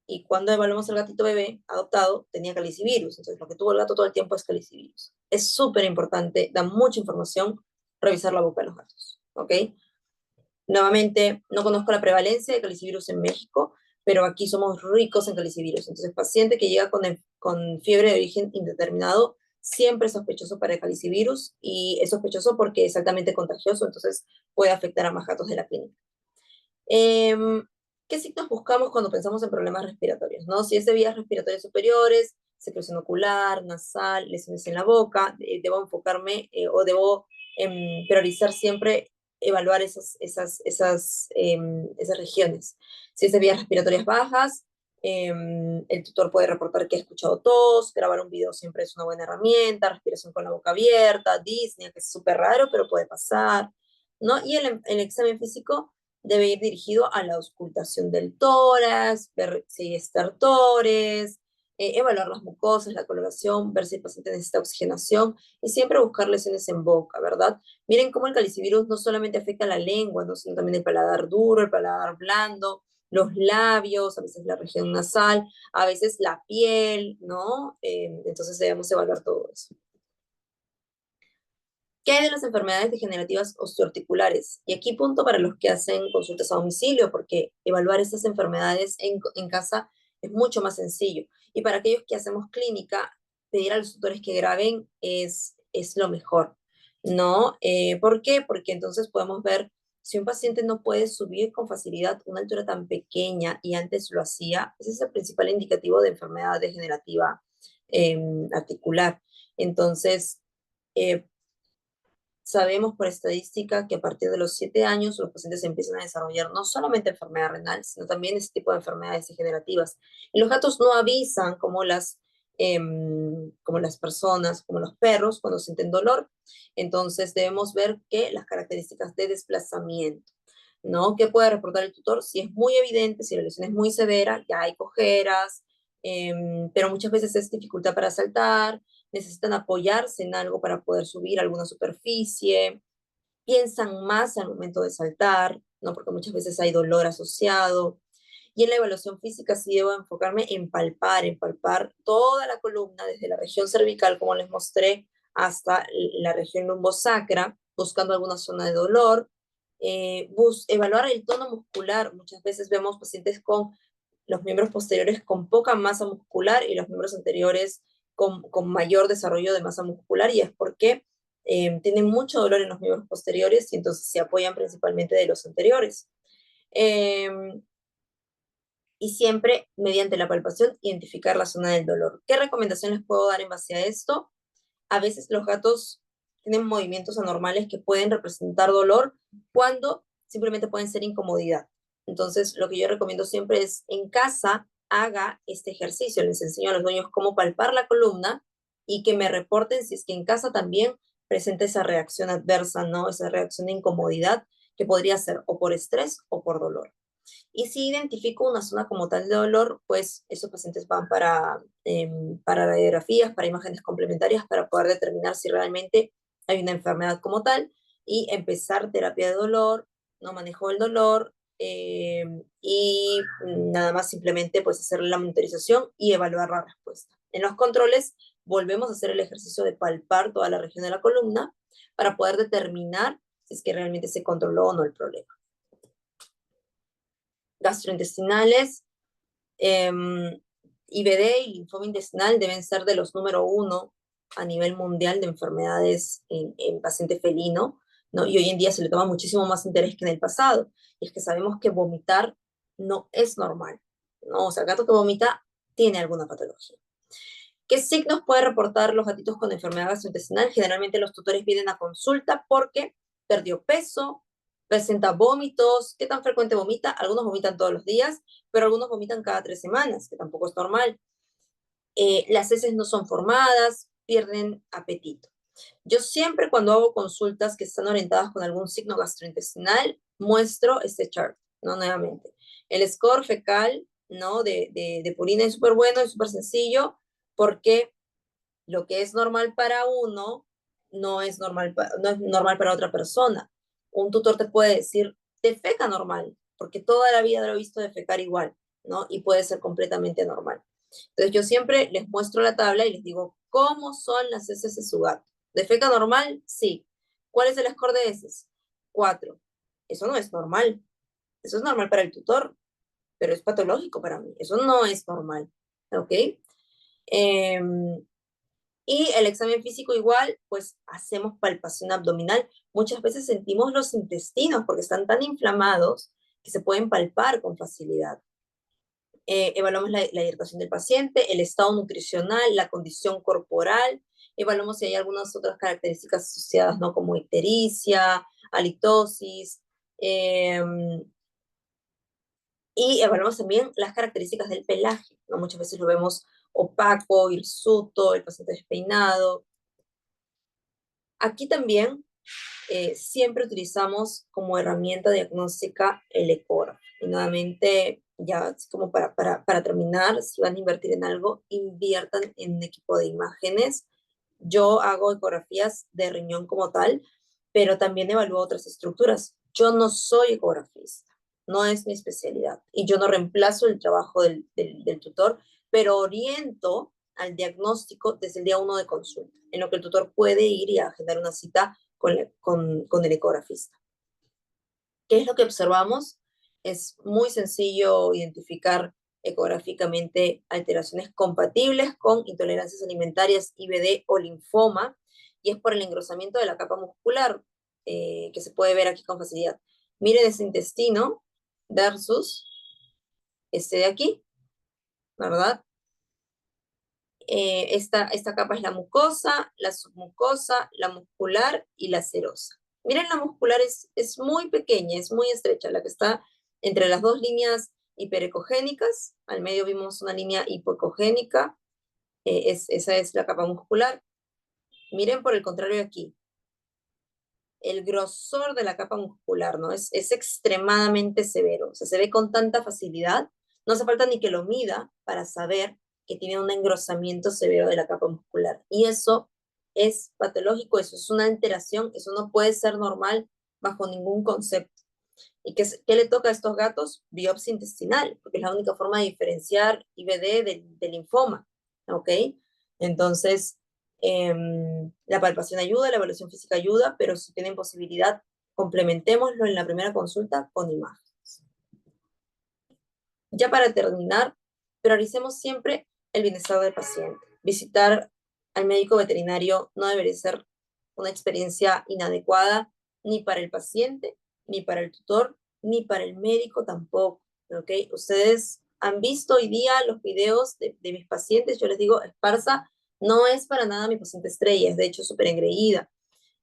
Y cuando evaluamos al gatito bebé adoptado, tenía calicivirus. Entonces, lo que tuvo el gato todo el tiempo es calicivirus. Es súper importante, da mucha información revisar la boca de los gatos, ¿ok? Nuevamente, no conozco la prevalencia de calicivirus en México, pero aquí somos ricos en calicivirus. Entonces, paciente que llega con fiebre de origen indeterminado, siempre es sospechoso para el calicivirus y es sospechoso porque es altamente contagioso, entonces puede afectar a más gatos de la clínica. ¿Qué signos buscamos cuando pensamos en problemas respiratorios? ¿No? Si es de vías respiratorias superiores, secreción ocular, nasal, lesiones en la boca, debo enfocarme o debo priorizar siempre evaluar esas regiones. Si es de vías respiratorias bajas, el tutor puede reportar que ha escuchado tos, grabar un video siempre es una buena herramienta, respiración con la boca abierta, disnea, que es súper raro, pero puede pasar, ¿no? Y el examen físico debe ir dirigido a la auscultación del tórax, ver si hay estertores, evaluar las mucosas, la coloración, ver si el paciente necesita oxigenación y siempre buscar lesiones en boca, ¿verdad? Miren cómo el calicivirus no solamente afecta la lengua, ¿no? Sino también el paladar duro, el paladar blando, los labios, a veces la región nasal, a veces la piel, ¿no? Entonces debemos evaluar todo eso. ¿Qué hay de las enfermedades degenerativas osteoarticulares? Y aquí punto para los que hacen consultas a domicilio, porque evaluar estas enfermedades en casa es mucho más sencillo. Y para aquellos que hacemos clínica, pedir a los tutores que graben es lo mejor, ¿no? ¿Por qué? Porque entonces podemos ver si un paciente no puede subir con facilidad una altura tan pequeña y antes lo hacía, ese es el principal indicativo de enfermedad degenerativa articular. Entonces, eh, sabemos por estadística que a partir de los 7 años los pacientes empiezan a desarrollar no solamente enfermedad renal, sino también este tipo de enfermedades degenerativas. Y los gatos no avisan como las personas, como los perros, cuando sienten dolor. Entonces debemos ver que las características de desplazamiento, ¿no? ¿Qué puede reportar el tutor? Si es muy evidente, si la lesión es muy severa, ya hay cojeras, pero muchas veces es dificultad para saltar, necesitan apoyarse en algo para poder subir alguna superficie, piensan más al momento de saltar, ¿no? Porque muchas veces hay dolor asociado. Y en la evaluación física sí debo enfocarme en palpar toda la columna, desde la región cervical, como les mostré, hasta la región lumbosacra, buscando alguna zona de dolor. Evaluar el tono muscular. Muchas veces vemos pacientes con los miembros posteriores con poca masa muscular y los miembros anteriores con mayor desarrollo de masa muscular, y es porque tienen mucho dolor en los miembros posteriores y entonces se apoyan principalmente de los anteriores. Eh, y siempre, mediante la palpación, identificar la zona del dolor. ¿Qué recomendaciones puedo dar en base a esto? A veces los gatos tienen movimientos anormales que pueden representar dolor cuando simplemente pueden ser incomodidad. Entonces, lo que yo recomiendo siempre es en casa haga este ejercicio. Les enseño a los dueños cómo palpar la columna y que me reporten si es que en casa también presenta esa reacción adversa, ¿no? Esa reacción de incomodidad que podría ser o por estrés o por dolor. Y si identifico una zona como tal de dolor, pues esos pacientes van para radiografías, para imágenes complementarias, para poder determinar si realmente hay una enfermedad como tal y empezar terapia de dolor, no manejo del dolor, y nada más simplemente pues hacer la monitorización y evaluar la respuesta. En los controles volvemos a hacer el ejercicio de palpar toda la región de la columna para poder determinar si es que realmente se controló o no el problema. Gastrointestinales, IBD y linfoma intestinal deben ser de los número 1 a nivel mundial de enfermedades en paciente felino, ¿no? Y hoy en día se le toma muchísimo más interés que en el pasado. Y es que sabemos que vomitar no es normal, ¿no? O sea, el gato que vomita tiene alguna patología. ¿Qué signos puede reportar los gatitos con enfermedad gastrointestinal? Generalmente los tutores vienen a consulta porque perdió peso, presenta vómitos. ¿Qué tan frecuente vomita? Algunos vomitan todos los días, pero algunos vomitan cada 3 semanas, que tampoco es normal. Las heces no son formadas, pierden apetito. Yo siempre cuando hago consultas que están orientadas con algún signo gastrointestinal, muestro este chart, ¿no? Nuevamente. El score fecal, ¿no? De purina es súper bueno, es súper sencillo, porque lo que es normal para uno no es normal para otra persona. Un tutor te puede decir, defeca normal, porque toda la vida lo he visto defecar igual, ¿no? Y puede ser completamente normal. Entonces yo siempre les muestro la tabla y les digo, ¿cómo son las heces de su gato? ¿Defeca normal? Sí. ¿Cuál es el score de heces? 4. Eso no es normal. Eso es normal para el tutor, pero es patológico para mí. Eso no es normal, ¿ok? Y el examen físico igual, pues hacemos palpación abdominal. Muchas veces sentimos los intestinos porque están tan inflamados que se pueden palpar con facilidad. Evaluamos la hidratación del paciente, el estado nutricional, la condición corporal, evaluamos si hay algunas otras características asociadas, ¿no? Como ictericia, halitosis, y evaluamos también las características del pelaje, ¿no? Muchas veces lo vemos opaco, hirsuto, el paciente despeinado. Aquí también siempre utilizamos como herramienta diagnóstica el ecógrafo. Y nuevamente, ya como para terminar, si van a invertir en algo, inviertan en un equipo de imágenes. Yo hago ecografías de riñón como tal, pero también evalúo otras estructuras. Yo no soy ecografista, no es mi especialidad. Y yo no reemplazo el trabajo del tutor, pero oriento al diagnóstico desde el día 1 de consulta, en lo que el tutor puede ir y agendar una cita con el ecografista. ¿Qué es lo que observamos? Es muy sencillo identificar ecográficamente alteraciones compatibles con intolerancias alimentarias, IBD o linfoma, y es por el engrosamiento de la capa muscular, que se puede ver aquí con facilidad. Miren ese intestino versus este de aquí, ¿verdad? Esta capa es la mucosa, la submucosa, la muscular y la serosa. Miren, la muscular es muy pequeña, es muy estrecha, la que está entre las dos líneas hiperecogénicas. Al medio vimos una línea hipoecogénica, esa es la capa muscular. Miren por el contrario aquí, el grosor de la capa muscular, ¿no? Es extremadamente severo, o sea, se ve con tanta facilidad, no hace falta ni que lo mida para saber que tiene un engrosamiento severo de la capa muscular. Y eso es patológico, eso es una alteración, eso no puede ser normal bajo ningún concepto. ¿Y qué le toca a estos gatos? Biopsia intestinal, porque es la única forma de diferenciar IBD del linfoma, ¿ok? Entonces, la palpación ayuda, la evaluación física ayuda, pero si tienen posibilidad, complementémoslo en la primera consulta con imágenes. Ya para terminar, prioricemos siempre el bienestar del paciente. Visitar al médico veterinario no debería ser una experiencia inadecuada ni para el paciente, ni para el tutor, ni para el médico tampoco, ¿ok? Ustedes han visto hoy día los videos de mis pacientes. Yo les digo, Esparza no es para nada mi paciente estrella, es de hecho súper engreída.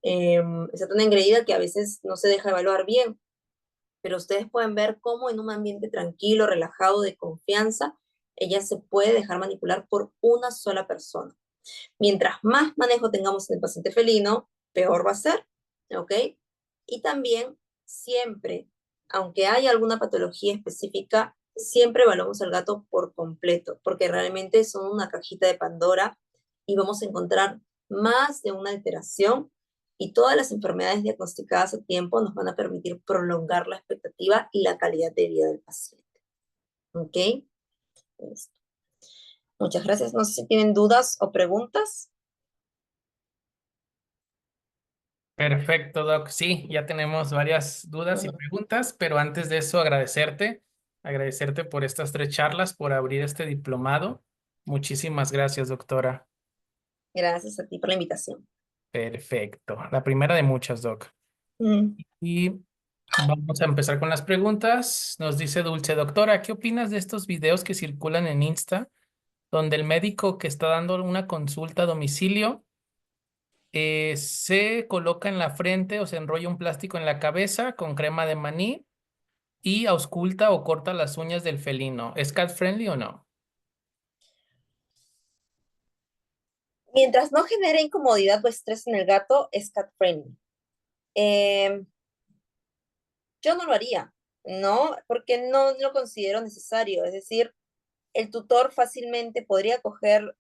Está tan engreída que a veces no se deja evaluar bien, pero ustedes pueden ver cómo en un ambiente tranquilo, relajado, de confianza, ella se puede dejar manipular por una sola persona. Mientras más manejo tengamos en el paciente felino, peor va a ser, ¿ok? Y también siempre, aunque haya alguna patología específica, siempre evaluamos al gato por completo, porque realmente son una cajita de Pandora y vamos a encontrar más de una alteración, y todas las enfermedades diagnosticadas a tiempo nos van a permitir prolongar la expectativa y la calidad de vida del paciente. ¿Ok? Listo. Muchas gracias. No sé si tienen dudas o preguntas. Perfecto, Doc. Sí, ya tenemos varias dudas y preguntas, pero antes de eso agradecerte por estas 3 charlas, por abrir este diplomado. Muchísimas gracias, doctora. Gracias a ti por la invitación. Perfecto. La primera de muchas, Doc. Mm. Y vamos a empezar con las preguntas. Nos dice Dulce, doctora, ¿qué opinas de estos videos que circulan en Insta, donde el médico que está dando una consulta a domicilio se coloca en la frente o se enrolla un plástico en la cabeza con crema de maní y ausculta o corta las uñas del felino? ¿Es cat friendly o no? Mientras no genere incomodidad o estrés en el gato, es cat friendly. Em, yo no lo haría, ¿no? Porque no lo considero necesario. Es decir, el tutor fácilmente podría coger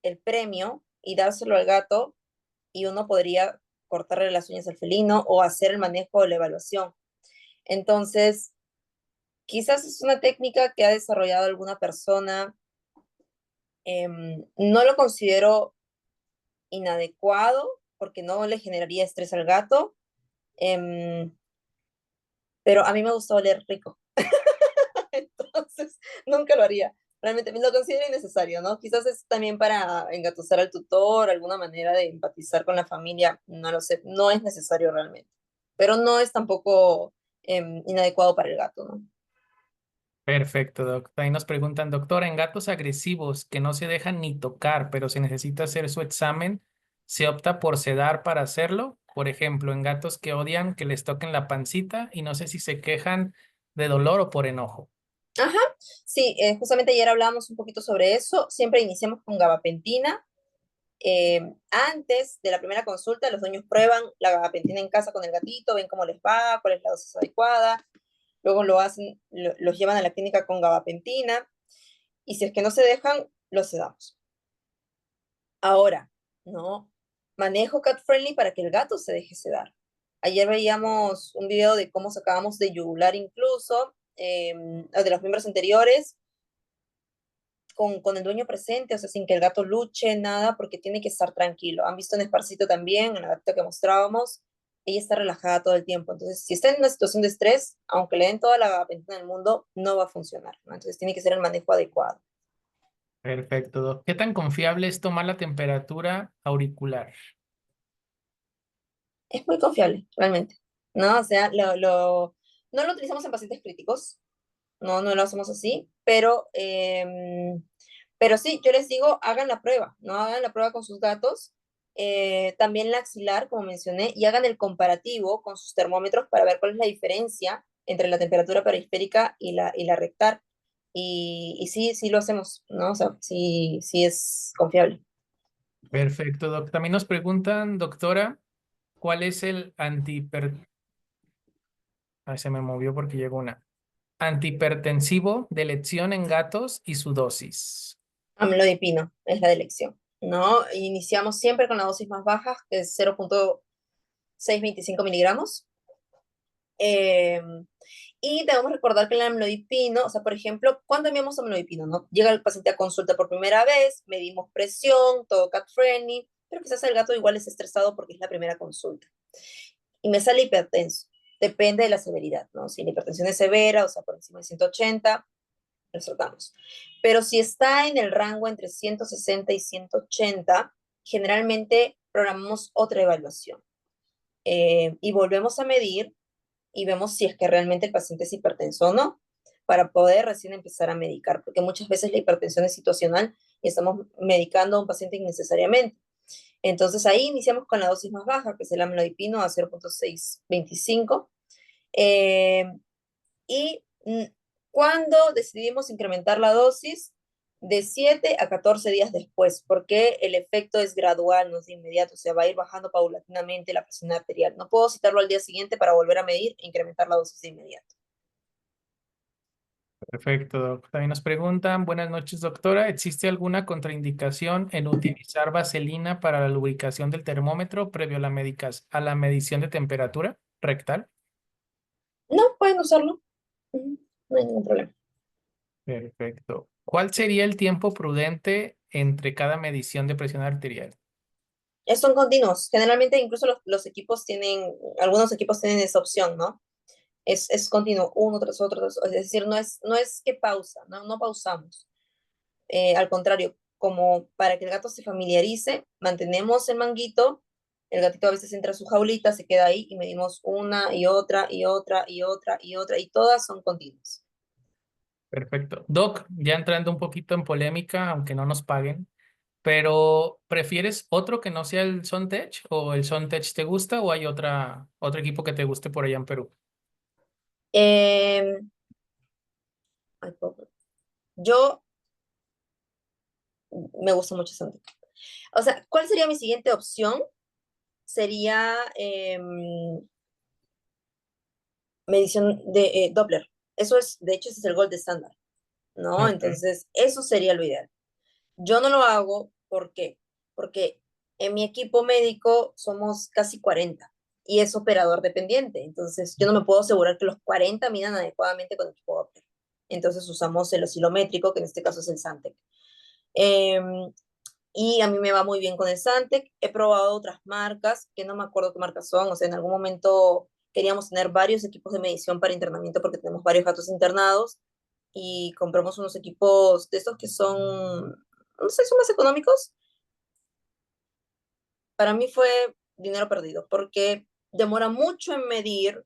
el premio y dárselo al gato y uno podría cortarle las uñas al felino o hacer el manejo de la evaluación. Entonces, quizás es una técnica que ha desarrollado alguna persona. No lo considero inadecuado porque no le generaría estrés al gato, em, pero a mí me gusta oler rico, entonces nunca lo haría. Realmente lo considero innecesario, ¿no? Quizás es también para engatusar al tutor, alguna manera de empatizar con la familia, no lo sé, no es necesario realmente, pero no es tampoco inadecuado para el gato, ¿no? Perfecto, doc. Ahí nos preguntan, doctora, en gatos agresivos que no se dejan ni tocar, pero se necesita hacer su examen, ¿se opta por sedar para hacerlo? Por ejemplo, en gatos que odian que les toquen la pancita y no sé si se quejan de dolor o por enojo. Ajá, sí, justamente ayer hablábamos un poquito sobre eso, siempre iniciamos con gabapentina. Antes de la primera consulta, los dueños prueban la gabapentina en casa con el gatito, ven cómo les va, cuál es la dosis adecuada, luego los llevan a la clínica con gabapentina, y si es que no se dejan, los sedamos. Ahora, ¿no? Manejo cat friendly para que el gato se deje sedar. Ayer veíamos un video de cómo sacábamos de yugular incluso, de los miembros anteriores, con el dueño presente, o sea, sin que el gato luche, nada, porque tiene que estar tranquilo. Han visto en Esparcito también, en la gatita que mostrábamos, ella está relajada todo el tiempo. Entonces, si está en una situación de estrés, aunque le den toda la gabapentina del mundo, no va a funcionar, ¿no? Entonces, tiene que ser el manejo adecuado. Perfecto, doc. ¿Qué tan confiable es tomar la temperatura auricular? Es muy confiable, realmente, ¿no? O sea, no lo utilizamos en pacientes críticos, no lo hacemos así, pero sí, yo les digo, hagan la prueba, ¿no? Hagan la prueba con sus gatos, también la axilar, como mencioné, y hagan el comparativo con sus termómetros para ver cuál es la diferencia entre la temperatura periférica y la rectal. Y sí, sí lo hacemos, ¿no? O sea, sí, sí es confiable. Perfecto, doc. También nos preguntan, doctora, ¿cuál es el Ay, se me movió porque llegó una. Antihipertensivo de elección en gatos y su dosis? Amlodipino es la de elección, ¿no? Iniciamos siempre con la dosis más baja, que es 0,625 miligramos. Eh, y debemos recordar que el amlodipino, o sea, por ejemplo, cuando enviamos amlodipino, ¿no? Llega el paciente a consulta por primera vez, medimos presión, todo cat friendly, pero quizás el gato igual es estresado porque es la primera consulta. Y me sale hipertenso. Depende de la severidad, ¿no? Si la hipertensión es severa, o sea, por encima de 180, lo tratamos. Pero si está en el rango entre 160 y 180, generalmente programamos otra evaluación. Y volvemos a medir y vemos si es que realmente el paciente es hipertenso o no, para poder recién empezar a medicar, porque muchas veces la hipertensión es situacional y estamos medicando a un paciente innecesariamente. Entonces ahí iniciamos con la dosis más baja, que es el amlodipino a 0,625. Eh, y cuando decidimos incrementar la dosis, de 7 a 14 días después, porque el efecto es gradual, no es de inmediato, o sea, va a ir bajando paulatinamente la presión arterial. No puedo citarlo al día siguiente para volver a medir e incrementar la dosis de inmediato. Perfecto, doc. También nos preguntan, buenas noches, doctora. ¿Existe alguna contraindicación en utilizar vaselina para la lubricación del termómetro previo a a la medición de temperatura rectal? No, pueden usarlo. No hay ningún problema. Perfecto. ¿Cuál sería el tiempo prudente entre cada medición de presión arterial? Son continuos. Generalmente incluso los equipos algunos equipos tienen esa opción, ¿no? Es continuo, uno tras otro, es decir, no es que pausa, no pausamos. Al contrario, como para que el gato se familiarice, mantenemos el manguito, el gatito a veces entra a su jaulita, se queda ahí y medimos una y otra y otra y otra y otra y todas son continuas. Perfecto. Doc, ya entrando un poquito en polémica, aunque no nos paguen, pero ¿prefieres otro que no sea el Sontech o el Sontech te gusta o hay otro equipo que te guste por allá en Perú? Em, ay, pobre. Yo me gusta mucho Santi. O sea, ¿cuál sería mi siguiente opción? Sería medición de Doppler. Eso es, de hecho, ese es el gold estándar, ¿no? Ok. Entonces, eso sería lo ideal. Yo no lo hago, ¿por qué? Porque en mi equipo médico somos casi 40 y es operador dependiente. Entonces, yo no me puedo asegurar que los 40 midan adecuadamente con el equipo Doppler. Entonces, usamos el oscilométrico, que en este caso es el Santec. Eh, y a mí me va muy bien con el Santec. He probado otras marcas, que no me acuerdo qué marcas son. O sea, en algún momento queríamos tener varios equipos de medición para internamiento porque tenemos varios gatos internados y compramos unos equipos de estos que son, no sé, son más económicos. Para mí fue dinero perdido porque demora mucho en medir.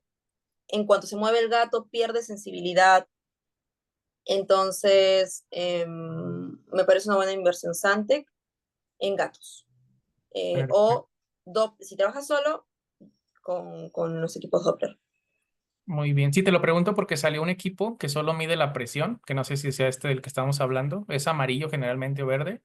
En cuanto se mueve el gato, pierde sensibilidad. Entonces, me parece una buena inversión Santec en gatos. Perfecto. O si trabajas solo, con los equipos Doppler. Muy bien. Sí, te lo pregunto porque salió un equipo que solo mide la presión, que no sé si sea este del que estamos hablando. Es amarillo generalmente o verde.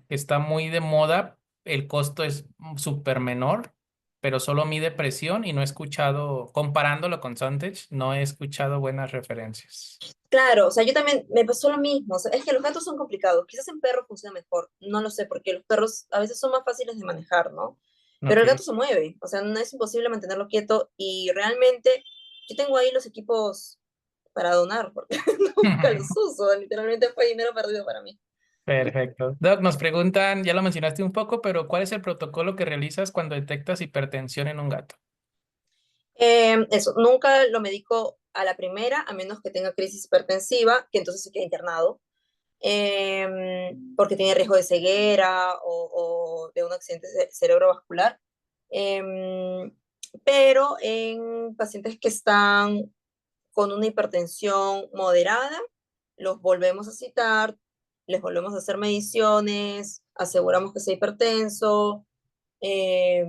Está muy de moda. El costo es súper menor, pero solo mide presión y no he escuchado, comparándolo con Suntech, no he escuchado buenas referencias. Claro, o sea, yo también me pasó lo mismo. O sea, es que los gatos son complicados. Quizás en perros funciona mejor. No lo sé, porque los perros a veces son más fáciles de manejar, ¿no? Pero el Ok. gato se mueve. O sea, no es imposible mantenerlo quieto. Y realmente yo tengo ahí los equipos para donar, porque nunca los uso. Literalmente fue dinero perdido para mí. Perfecto. Doc, nos preguntan, ya lo mencionaste un poco, pero ¿cuál es el protocolo que realizas cuando detectas hipertensión en un gato? Eso, nunca lo medico a la primera, a menos que tenga crisis hipertensiva, que entonces se queda internado, porque tiene riesgo de ceguera o de un accidente cerebrovascular. Em, pero en pacientes que están con una hipertensión moderada, los volvemos a citar, les volvemos a hacer mediciones, aseguramos que sea hipertenso, eh,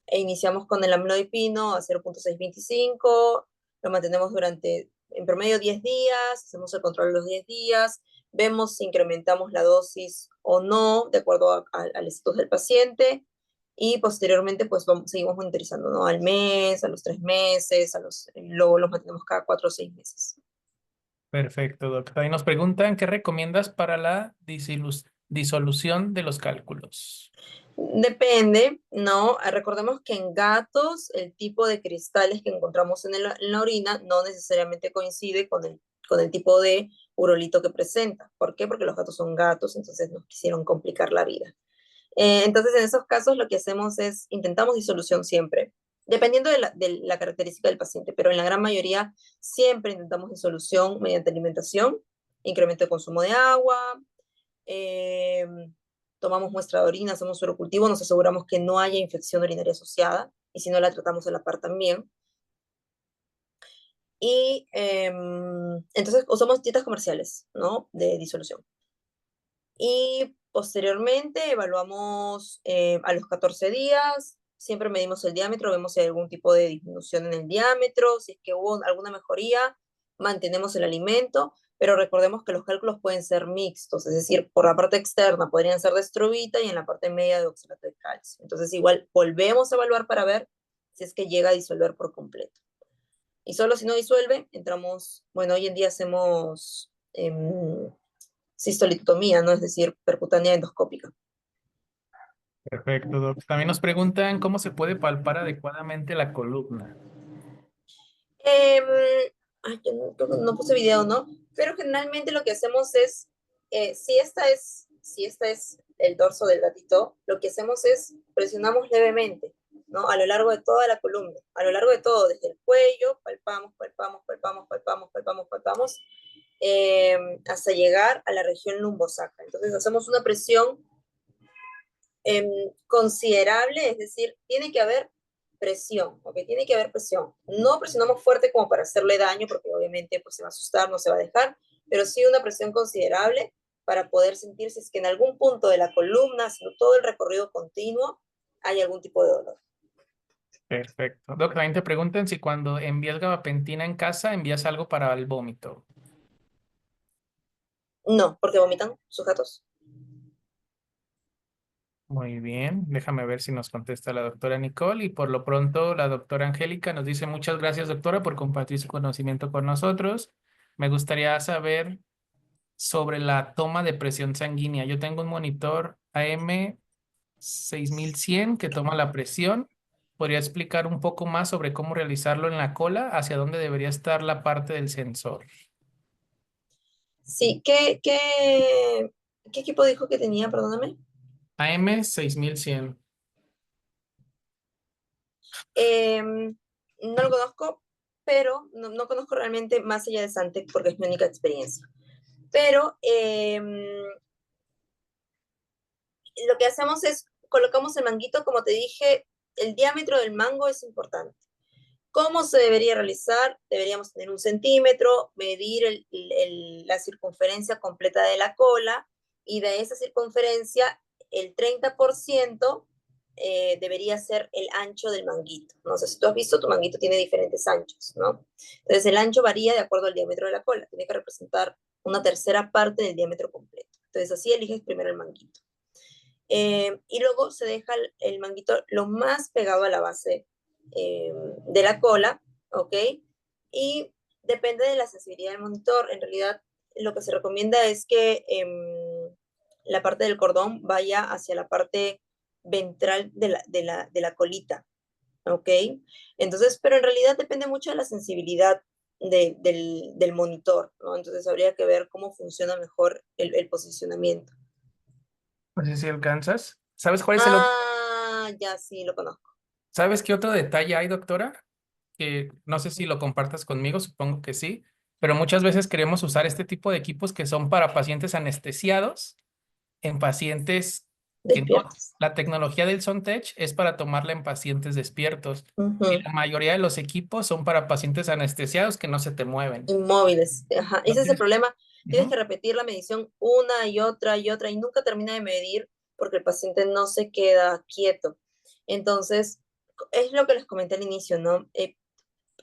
e iniciamos con el amlodipino a 0,625, lo mantenemos durante, en promedio, 10 días, hacemos el control de los 10 días, vemos si incrementamos la dosis o no, de acuerdo al estatus del paciente, y posteriormente pues seguimos monitorizando, ¿no? Al mes, a los 3 meses, luego los mantenemos cada 4 o 6 meses. Perfecto, Doc. Ahí nos preguntan, ¿qué recomiendas para la disolución de los cálculos? Depende, ¿no? Recordemos que en gatos el tipo de cristales que encontramos en la orina no necesariamente coincide con el tipo de urolito que presenta. ¿Por qué? Porque los gatos son gatos, entonces nos quisieron complicar la vida. Entonces, en esos casos lo que hacemos es, intentamos disolución siempre, dependiendo de la característica del paciente, pero en la gran mayoría siempre intentamos disolución mediante alimentación, incremento de consumo de agua, eh, tomamos muestra de orina, hacemos urocultivo, nos aseguramos que no haya infección urinaria asociada, y si no la tratamos a la par también. Y entonces usamos dietas comerciales, ¿no? De disolución. Y posteriormente evaluamos a los 14 días, siempre medimos el diámetro, vemos si hay algún tipo de disminución en el diámetro, si es que hubo alguna mejoría, mantenemos el alimento, pero recordemos que los cálculos pueden ser mixtos, es decir, por la parte externa podrían ser de estrobita y en la parte media de oxalato de calcio. Entonces igual volvemos a evaluar para ver si es que llega a disolver por completo. Y solo si no disuelve, entramos, bueno, hoy en día hacemos cistolitomía, ¿no? Es decir, percutánea endoscópica. Perfecto, Doc. También nos preguntan, ¿cómo se puede palpar adecuadamente la columna? Eh, yo no puse video, ¿no? Pero generalmente lo que hacemos es, si esta es el dorso del gatito, lo que hacemos es presionamos levemente, ¿no? A lo largo de toda la columna, a lo largo de todo, desde el cuello, palpamos, palpamos, palpamos, palpamos, palpamos, palpamos, hasta llegar a la región lumbosacra. Entonces hacemos una presión considerable, es decir, tiene que haber presión, ¿ok? Tiene que haber presión. No presionamos fuerte como para hacerle daño, porque obviamente pues, se va a asustar, no se va a dejar, pero sí una presión considerable para poder sentir si es que en algún punto de la columna, haciendo todo el recorrido continuo, hay algún tipo de dolor. Perfecto. Doc, también te preguntan si cuando envías gabapentina en casa envías algo para el vómito. No, porque vomitan sus gatos. Muy bien, déjame ver si nos contesta la doctora Nicole y por lo pronto la doctora Angélica nos dice muchas gracias doctora por compartir su conocimiento con nosotros. Me gustaría saber sobre la toma de presión sanguínea. Yo tengo un monitor AM 6100 que toma la presión. ¿Podría explicar un poco más sobre cómo realizarlo en la cola? ¿Hacia dónde debería estar la parte del sensor? Sí, ¿qué equipo dijo que tenía? Perdóname. AM 6100. No lo conozco, pero no conozco realmente más allá de Santec porque es mi única experiencia. Pero lo que hacemos es, colocamos el manguito, como te dije, el diámetro del mango es importante. ¿Cómo se debería realizar? Deberíamos tener 1 centímetro, medir la circunferencia completa de la cola y de esa circunferencia el 30% debería ser el ancho del manguito. No sé si tú has visto, tu manguito tiene diferentes anchos, ¿no? Entonces el ancho varía de acuerdo al diámetro de la cola. Tiene que representar una tercera parte del diámetro completo. Entonces así eliges primero el manguito. Y luego se deja el manguito lo más pegado a la base de la cola, ¿ok? Y depende de la sensibilidad del monitor. En realidad, lo que se recomienda es que la parte del cordón vaya hacia la parte ventral de la colita, ¿ok? Entonces, pero en realidad depende mucho de la sensibilidad del monitor, ¿no? Entonces habría que ver cómo funciona mejor el posicionamiento. No sé si alcanzas. ¿Sabes cuál es el otro? Ah, ya sí, lo conozco. ¿Sabes qué otro detalle hay, doctora? Que no sé si lo compartas conmigo, supongo que sí, pero muchas veces queremos usar este tipo de equipos que son para pacientes anestesiados en pacientes que no. Despiertos. La tecnología del Sontech es para tomarla en pacientes despiertos y Ujú. la mayoría de los equipos son para pacientes anestesiados que no se te mueven. Inmóviles. Ajá. Ese es el Entonces, problema. Tienes que ujú, repetir la medición una y otra y nunca termina de medir porque el paciente no se queda quieto. Entonces, es lo que les comenté al inicio, ¿no?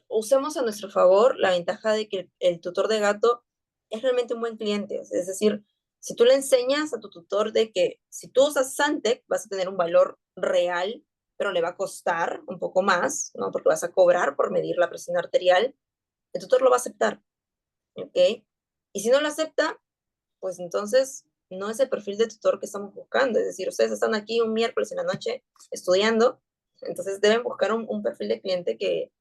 Usemos a nuestro favor la ventaja de que el tutor de gato es realmente un buen cliente. Es decir, si tú le enseñas a tu tutor de que si tú usas Santec vas a tener un valor real, pero le va a costar un poco más, ¿no? Porque vas a cobrar por medir la presión arterial, el tutor lo va a aceptar, ¿ok? Y si no lo acepta, pues entonces no es el perfil de tutor que estamos buscando. Es decir, ustedes están aquí un miércoles en la noche estudiando, entonces deben buscar un perfil de cliente que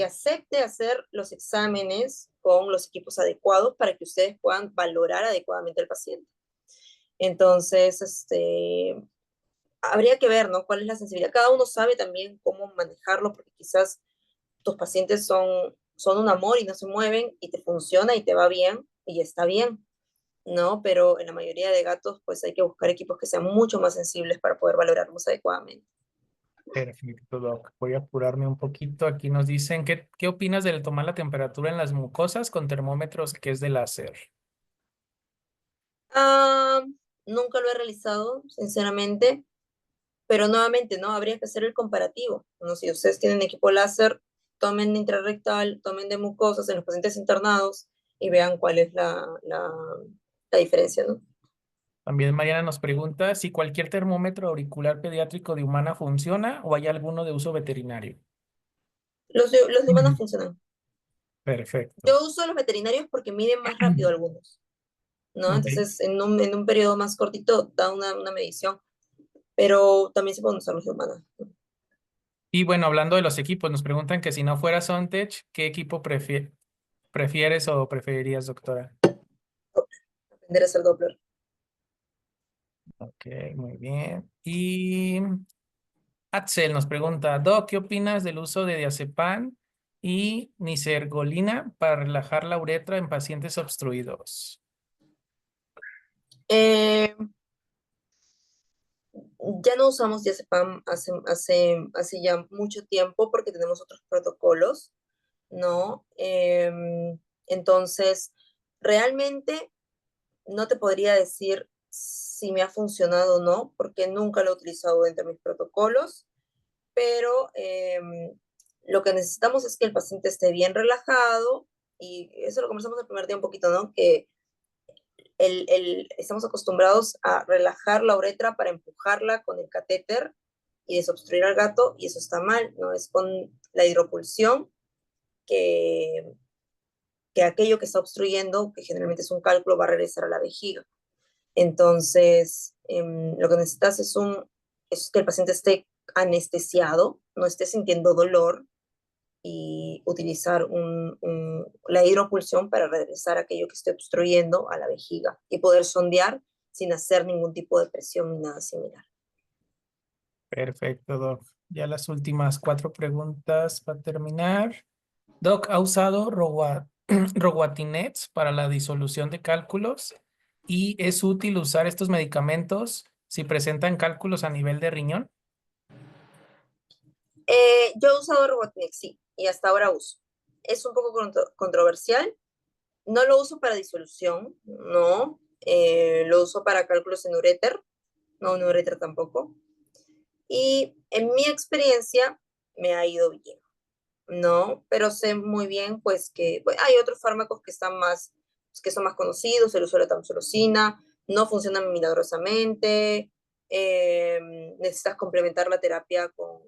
acepte hacer los exámenes con los equipos adecuados para que ustedes puedan valorar adecuadamente al paciente. Entonces, habría que ver, ¿no? ¿Cuál es la sensibilidad? Cada uno sabe también cómo manejarlo, porque quizás tus pacientes son un amor y no se mueven y te funciona y te va bien y está bien, ¿no? Pero en la mayoría de gatos, pues hay que buscar equipos que sean mucho más sensibles para poder valorarlos adecuadamente. perfecto, doc. Voy a apurarme un poquito. Aquí nos dicen, ¿qué opinas del tomar la temperatura en las mucosas con termómetros que es de láser? Ah, nunca lo he realizado, sinceramente, pero nuevamente, ¿no? Habría que hacer el comparativo, ¿no? Si ustedes tienen equipo láser, tomen intrarrectal, tomen de mucosas en los pacientes internados y vean cuál es la diferencia, ¿no? También Mariana nos pregunta si cualquier termómetro auricular pediátrico de humana funciona o hay alguno de uso veterinario. Los de humanos Ujú. funcionan. Perfecto. Yo uso los veterinarios porque miden más rápido algunos, ¿no? Ok. Entonces, en un periodo más cortito da una medición, pero también se pueden usar los de humanos. Y bueno, hablando de los equipos, nos preguntan que si no fuera Sontech, ¿qué equipo prefieres o preferirías, doctora? Aprender a hacer Doppler. Ok, muy bien. Y Axel nos pregunta, Doc, ¿qué opinas del uso de diazepam y nisergolina para relajar la uretra en pacientes obstruidos. Eh, ya no usamos diazepam hace ya mucho tiempo porque tenemos otros protocolos, ¿no? Entonces, realmente no te podría decir si me ha funcionado o no, porque nunca lo he utilizado dentro de mis protocolos, pero lo que necesitamos es que el paciente esté bien relajado, y eso lo conversamos el primer día un poquito, ¿no? Que estamos acostumbrados a relajar la uretra para empujarla con el catéter y desobstruir al gato, y eso está mal, ¿no? Es con la hidropulsión que aquello que está obstruyendo, que generalmente es un cálculo, va a regresar a la vejiga. Entonces, lo que necesitas es que el paciente esté anestesiado, no esté sintiendo dolor, y utilizar la hidropulsión para regresar aquello que esté obstruyendo a la vejiga y poder sondear sin hacer ningún tipo de presión ni nada similar. Perfecto, Doc. Ya las últimas 4 preguntas para terminar. Doc, ¿ha usado Roguatinets para la disolución de cálculos? ¿Y es útil usar estos medicamentos si presentan cálculos a nivel de riñón? Yo he usado Robotinex, sí, y hasta ahora uso. Es un poco controversial. No lo uso para disolución, no. Lo uso para cálculos en uréter, no en uréter tampoco. Y en mi experiencia me ha ido bien, ¿no? Pero sé muy bien, pues, que pues, hay otros fármacos que están más, pues, que son más conocidos, el uso de la tamsulosin, no funcionan milagrosamente, necesitas complementar la terapia con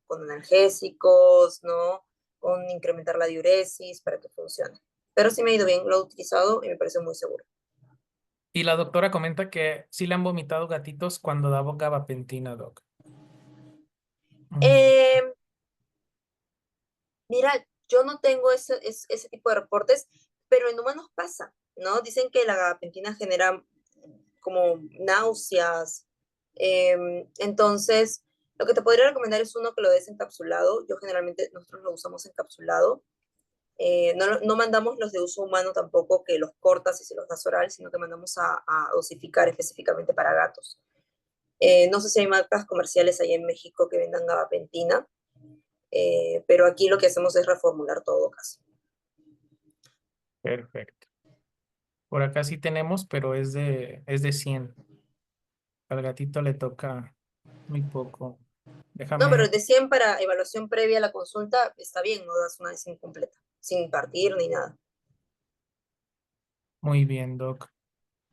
analgésicos, ¿no? Con incrementar la diuresis para que funcione. Pero sí me ha ido bien, lo he utilizado y me parece muy seguro. Y la doctora comenta que sí le han vomitado gatitos cuando da gabapentina, Doc. Mm, Eh, Mira, yo no tengo ese tipo de reportes, pero en humanos pasa, ¿no? Dicen que la gabapentina genera como náuseas. Entonces, lo que te podría recomendar es uno que lo des encapsulado. Yo generalmente, nosotros lo usamos encapsulado. No mandamos los de uso humano tampoco, que los cortas y se los das oral, sino que mandamos a dosificar específicamente para gatos. No sé si hay marcas comerciales allá en México que vendan gabapentina, pero aquí lo que hacemos es reformular todo casi. perfecto. Por acá sí tenemos, pero es de 100. Al gatito le toca muy poco. No, pero Déjame. de 100 para evaluación previa a la consulta está bien, no das una vez incompleta, sin partir ni nada. Muy bien, Doc.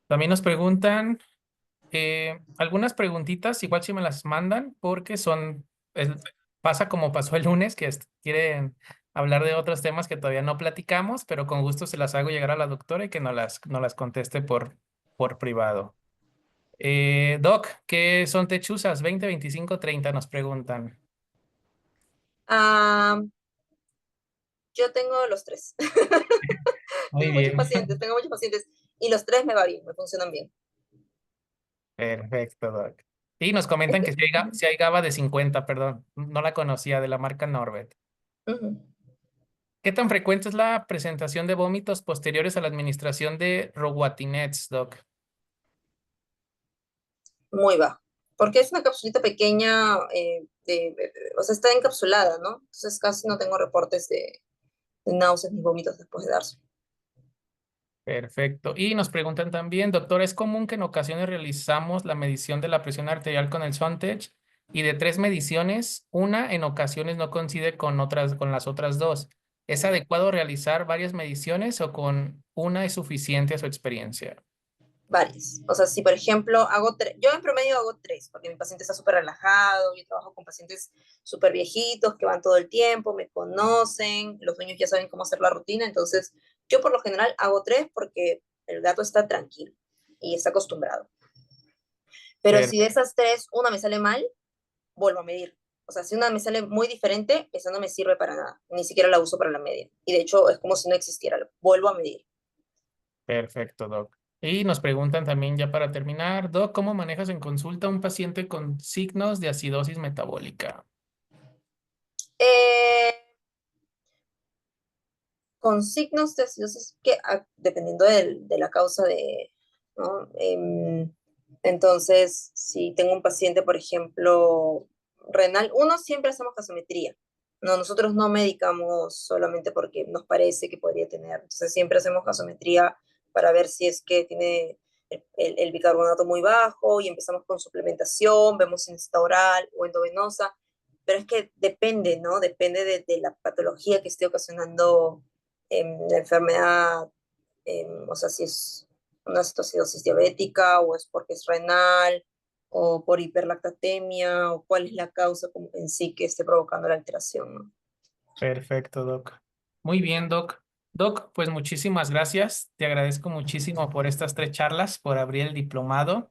También nos preguntan algunas preguntitas, igual si me las mandan, porque pasa como pasó el lunes, que quieren hablar de otros temas que todavía no platicamos, pero con gusto se las hago llegar a la doctora y que nos las conteste por privado. Doc, ¿qué son techuzas? 20, 25, 30 nos preguntan. Ah, yo tengo los tres. Muy bien. Tengo muchos pacientes y los tres me va bien, me funcionan bien. Perfecto, Doc. Y nos Es comentan que que, si hay GABA de 50, perdón, no la conocía, de la marca Norbert. ujú, ¿Qué tan frecuente es la presentación de vómitos posteriores a la administración de Roguatinets, Doc? muy bajo. Porque es una capsulita pequeña, o sea, está encapsulada, ¿no? Entonces casi no tengo reportes de náuseas ni vómitos después de darse. Perfecto. Y nos preguntan también, doctor, ¿es común que en ocasiones realizamos la medición de la presión arterial con el Sontage y de 3 mediciones, una en ocasiones no coincide con las otras 2? ¿Es adecuado realizar varias mediciones o con una es suficiente a su experiencia? Varias. O sea, si por ejemplo hago tres, yo en promedio hago tres, porque mi paciente está súper relajado, yo trabajo con pacientes súper viejitos que van todo el tiempo, me conocen, los dueños ya saben cómo hacer la rutina, entonces yo por lo general hago tres porque el gato está tranquilo y está acostumbrado. Pero Per- si de esas tres una me sale mal, vuelvo a medir. O sea, si una me sale muy diferente, esa no me sirve para nada, ni siquiera la uso para la media. Y de hecho es como si no existiera, vuelvo a medir. Perfecto, Doc. Y nos preguntan también ya para terminar, Doc, ¿cómo manejas en consulta a un paciente con signos de acidosis metabólica? Eh, Con signos de acidosis que dependiendo de la causa ¿no? Entonces, si tengo un paciente, por ejemplo, renal, uno siempre hacemos gasometría. No, nosotros no medicamos solamente porque nos parece que podría tener. Entonces, siempre hacemos gasometría para ver si es que tiene el bicarbonato muy bajo y empezamos con suplementación, vemos si necesita oral o endovenosa. Pero es que depende, ¿no? Depende de la patología que esté ocasionando la enfermedad, o sea, si es una citocidosis diabética o es porque es renal o por hiperlactatemia o cuál es la causa en sí que esté provocando la alteración, ¿no? Perfecto, Doc. Muy bien, Doc. Doc, pues muchísimas gracias. Te agradezco muchísimo por estas 3 charlas, por abrir el diplomado.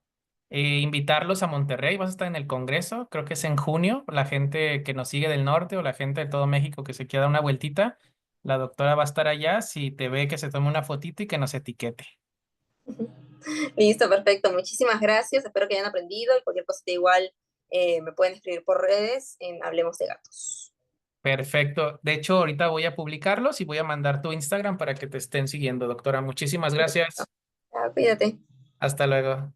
Invitarlos a Monterrey. Vas a estar en el Congreso, creo que es en junio. La gente que nos sigue del norte o la gente de todo México que se quiera dar una vueltita, la doctora va a estar allá. Si te ve, que se tome una fotito y que nos etiquete. Listo, perfecto. Muchísimas gracias. Espero que hayan aprendido y cualquier cosa igual me pueden escribir por redes en Hablemos de Gatos. Perfecto. De hecho, ahorita voy a publicarlos y voy a mandar tu Instagram para que te estén siguiendo, doctora. Muchísimas gracias. Cuídate. Hasta luego.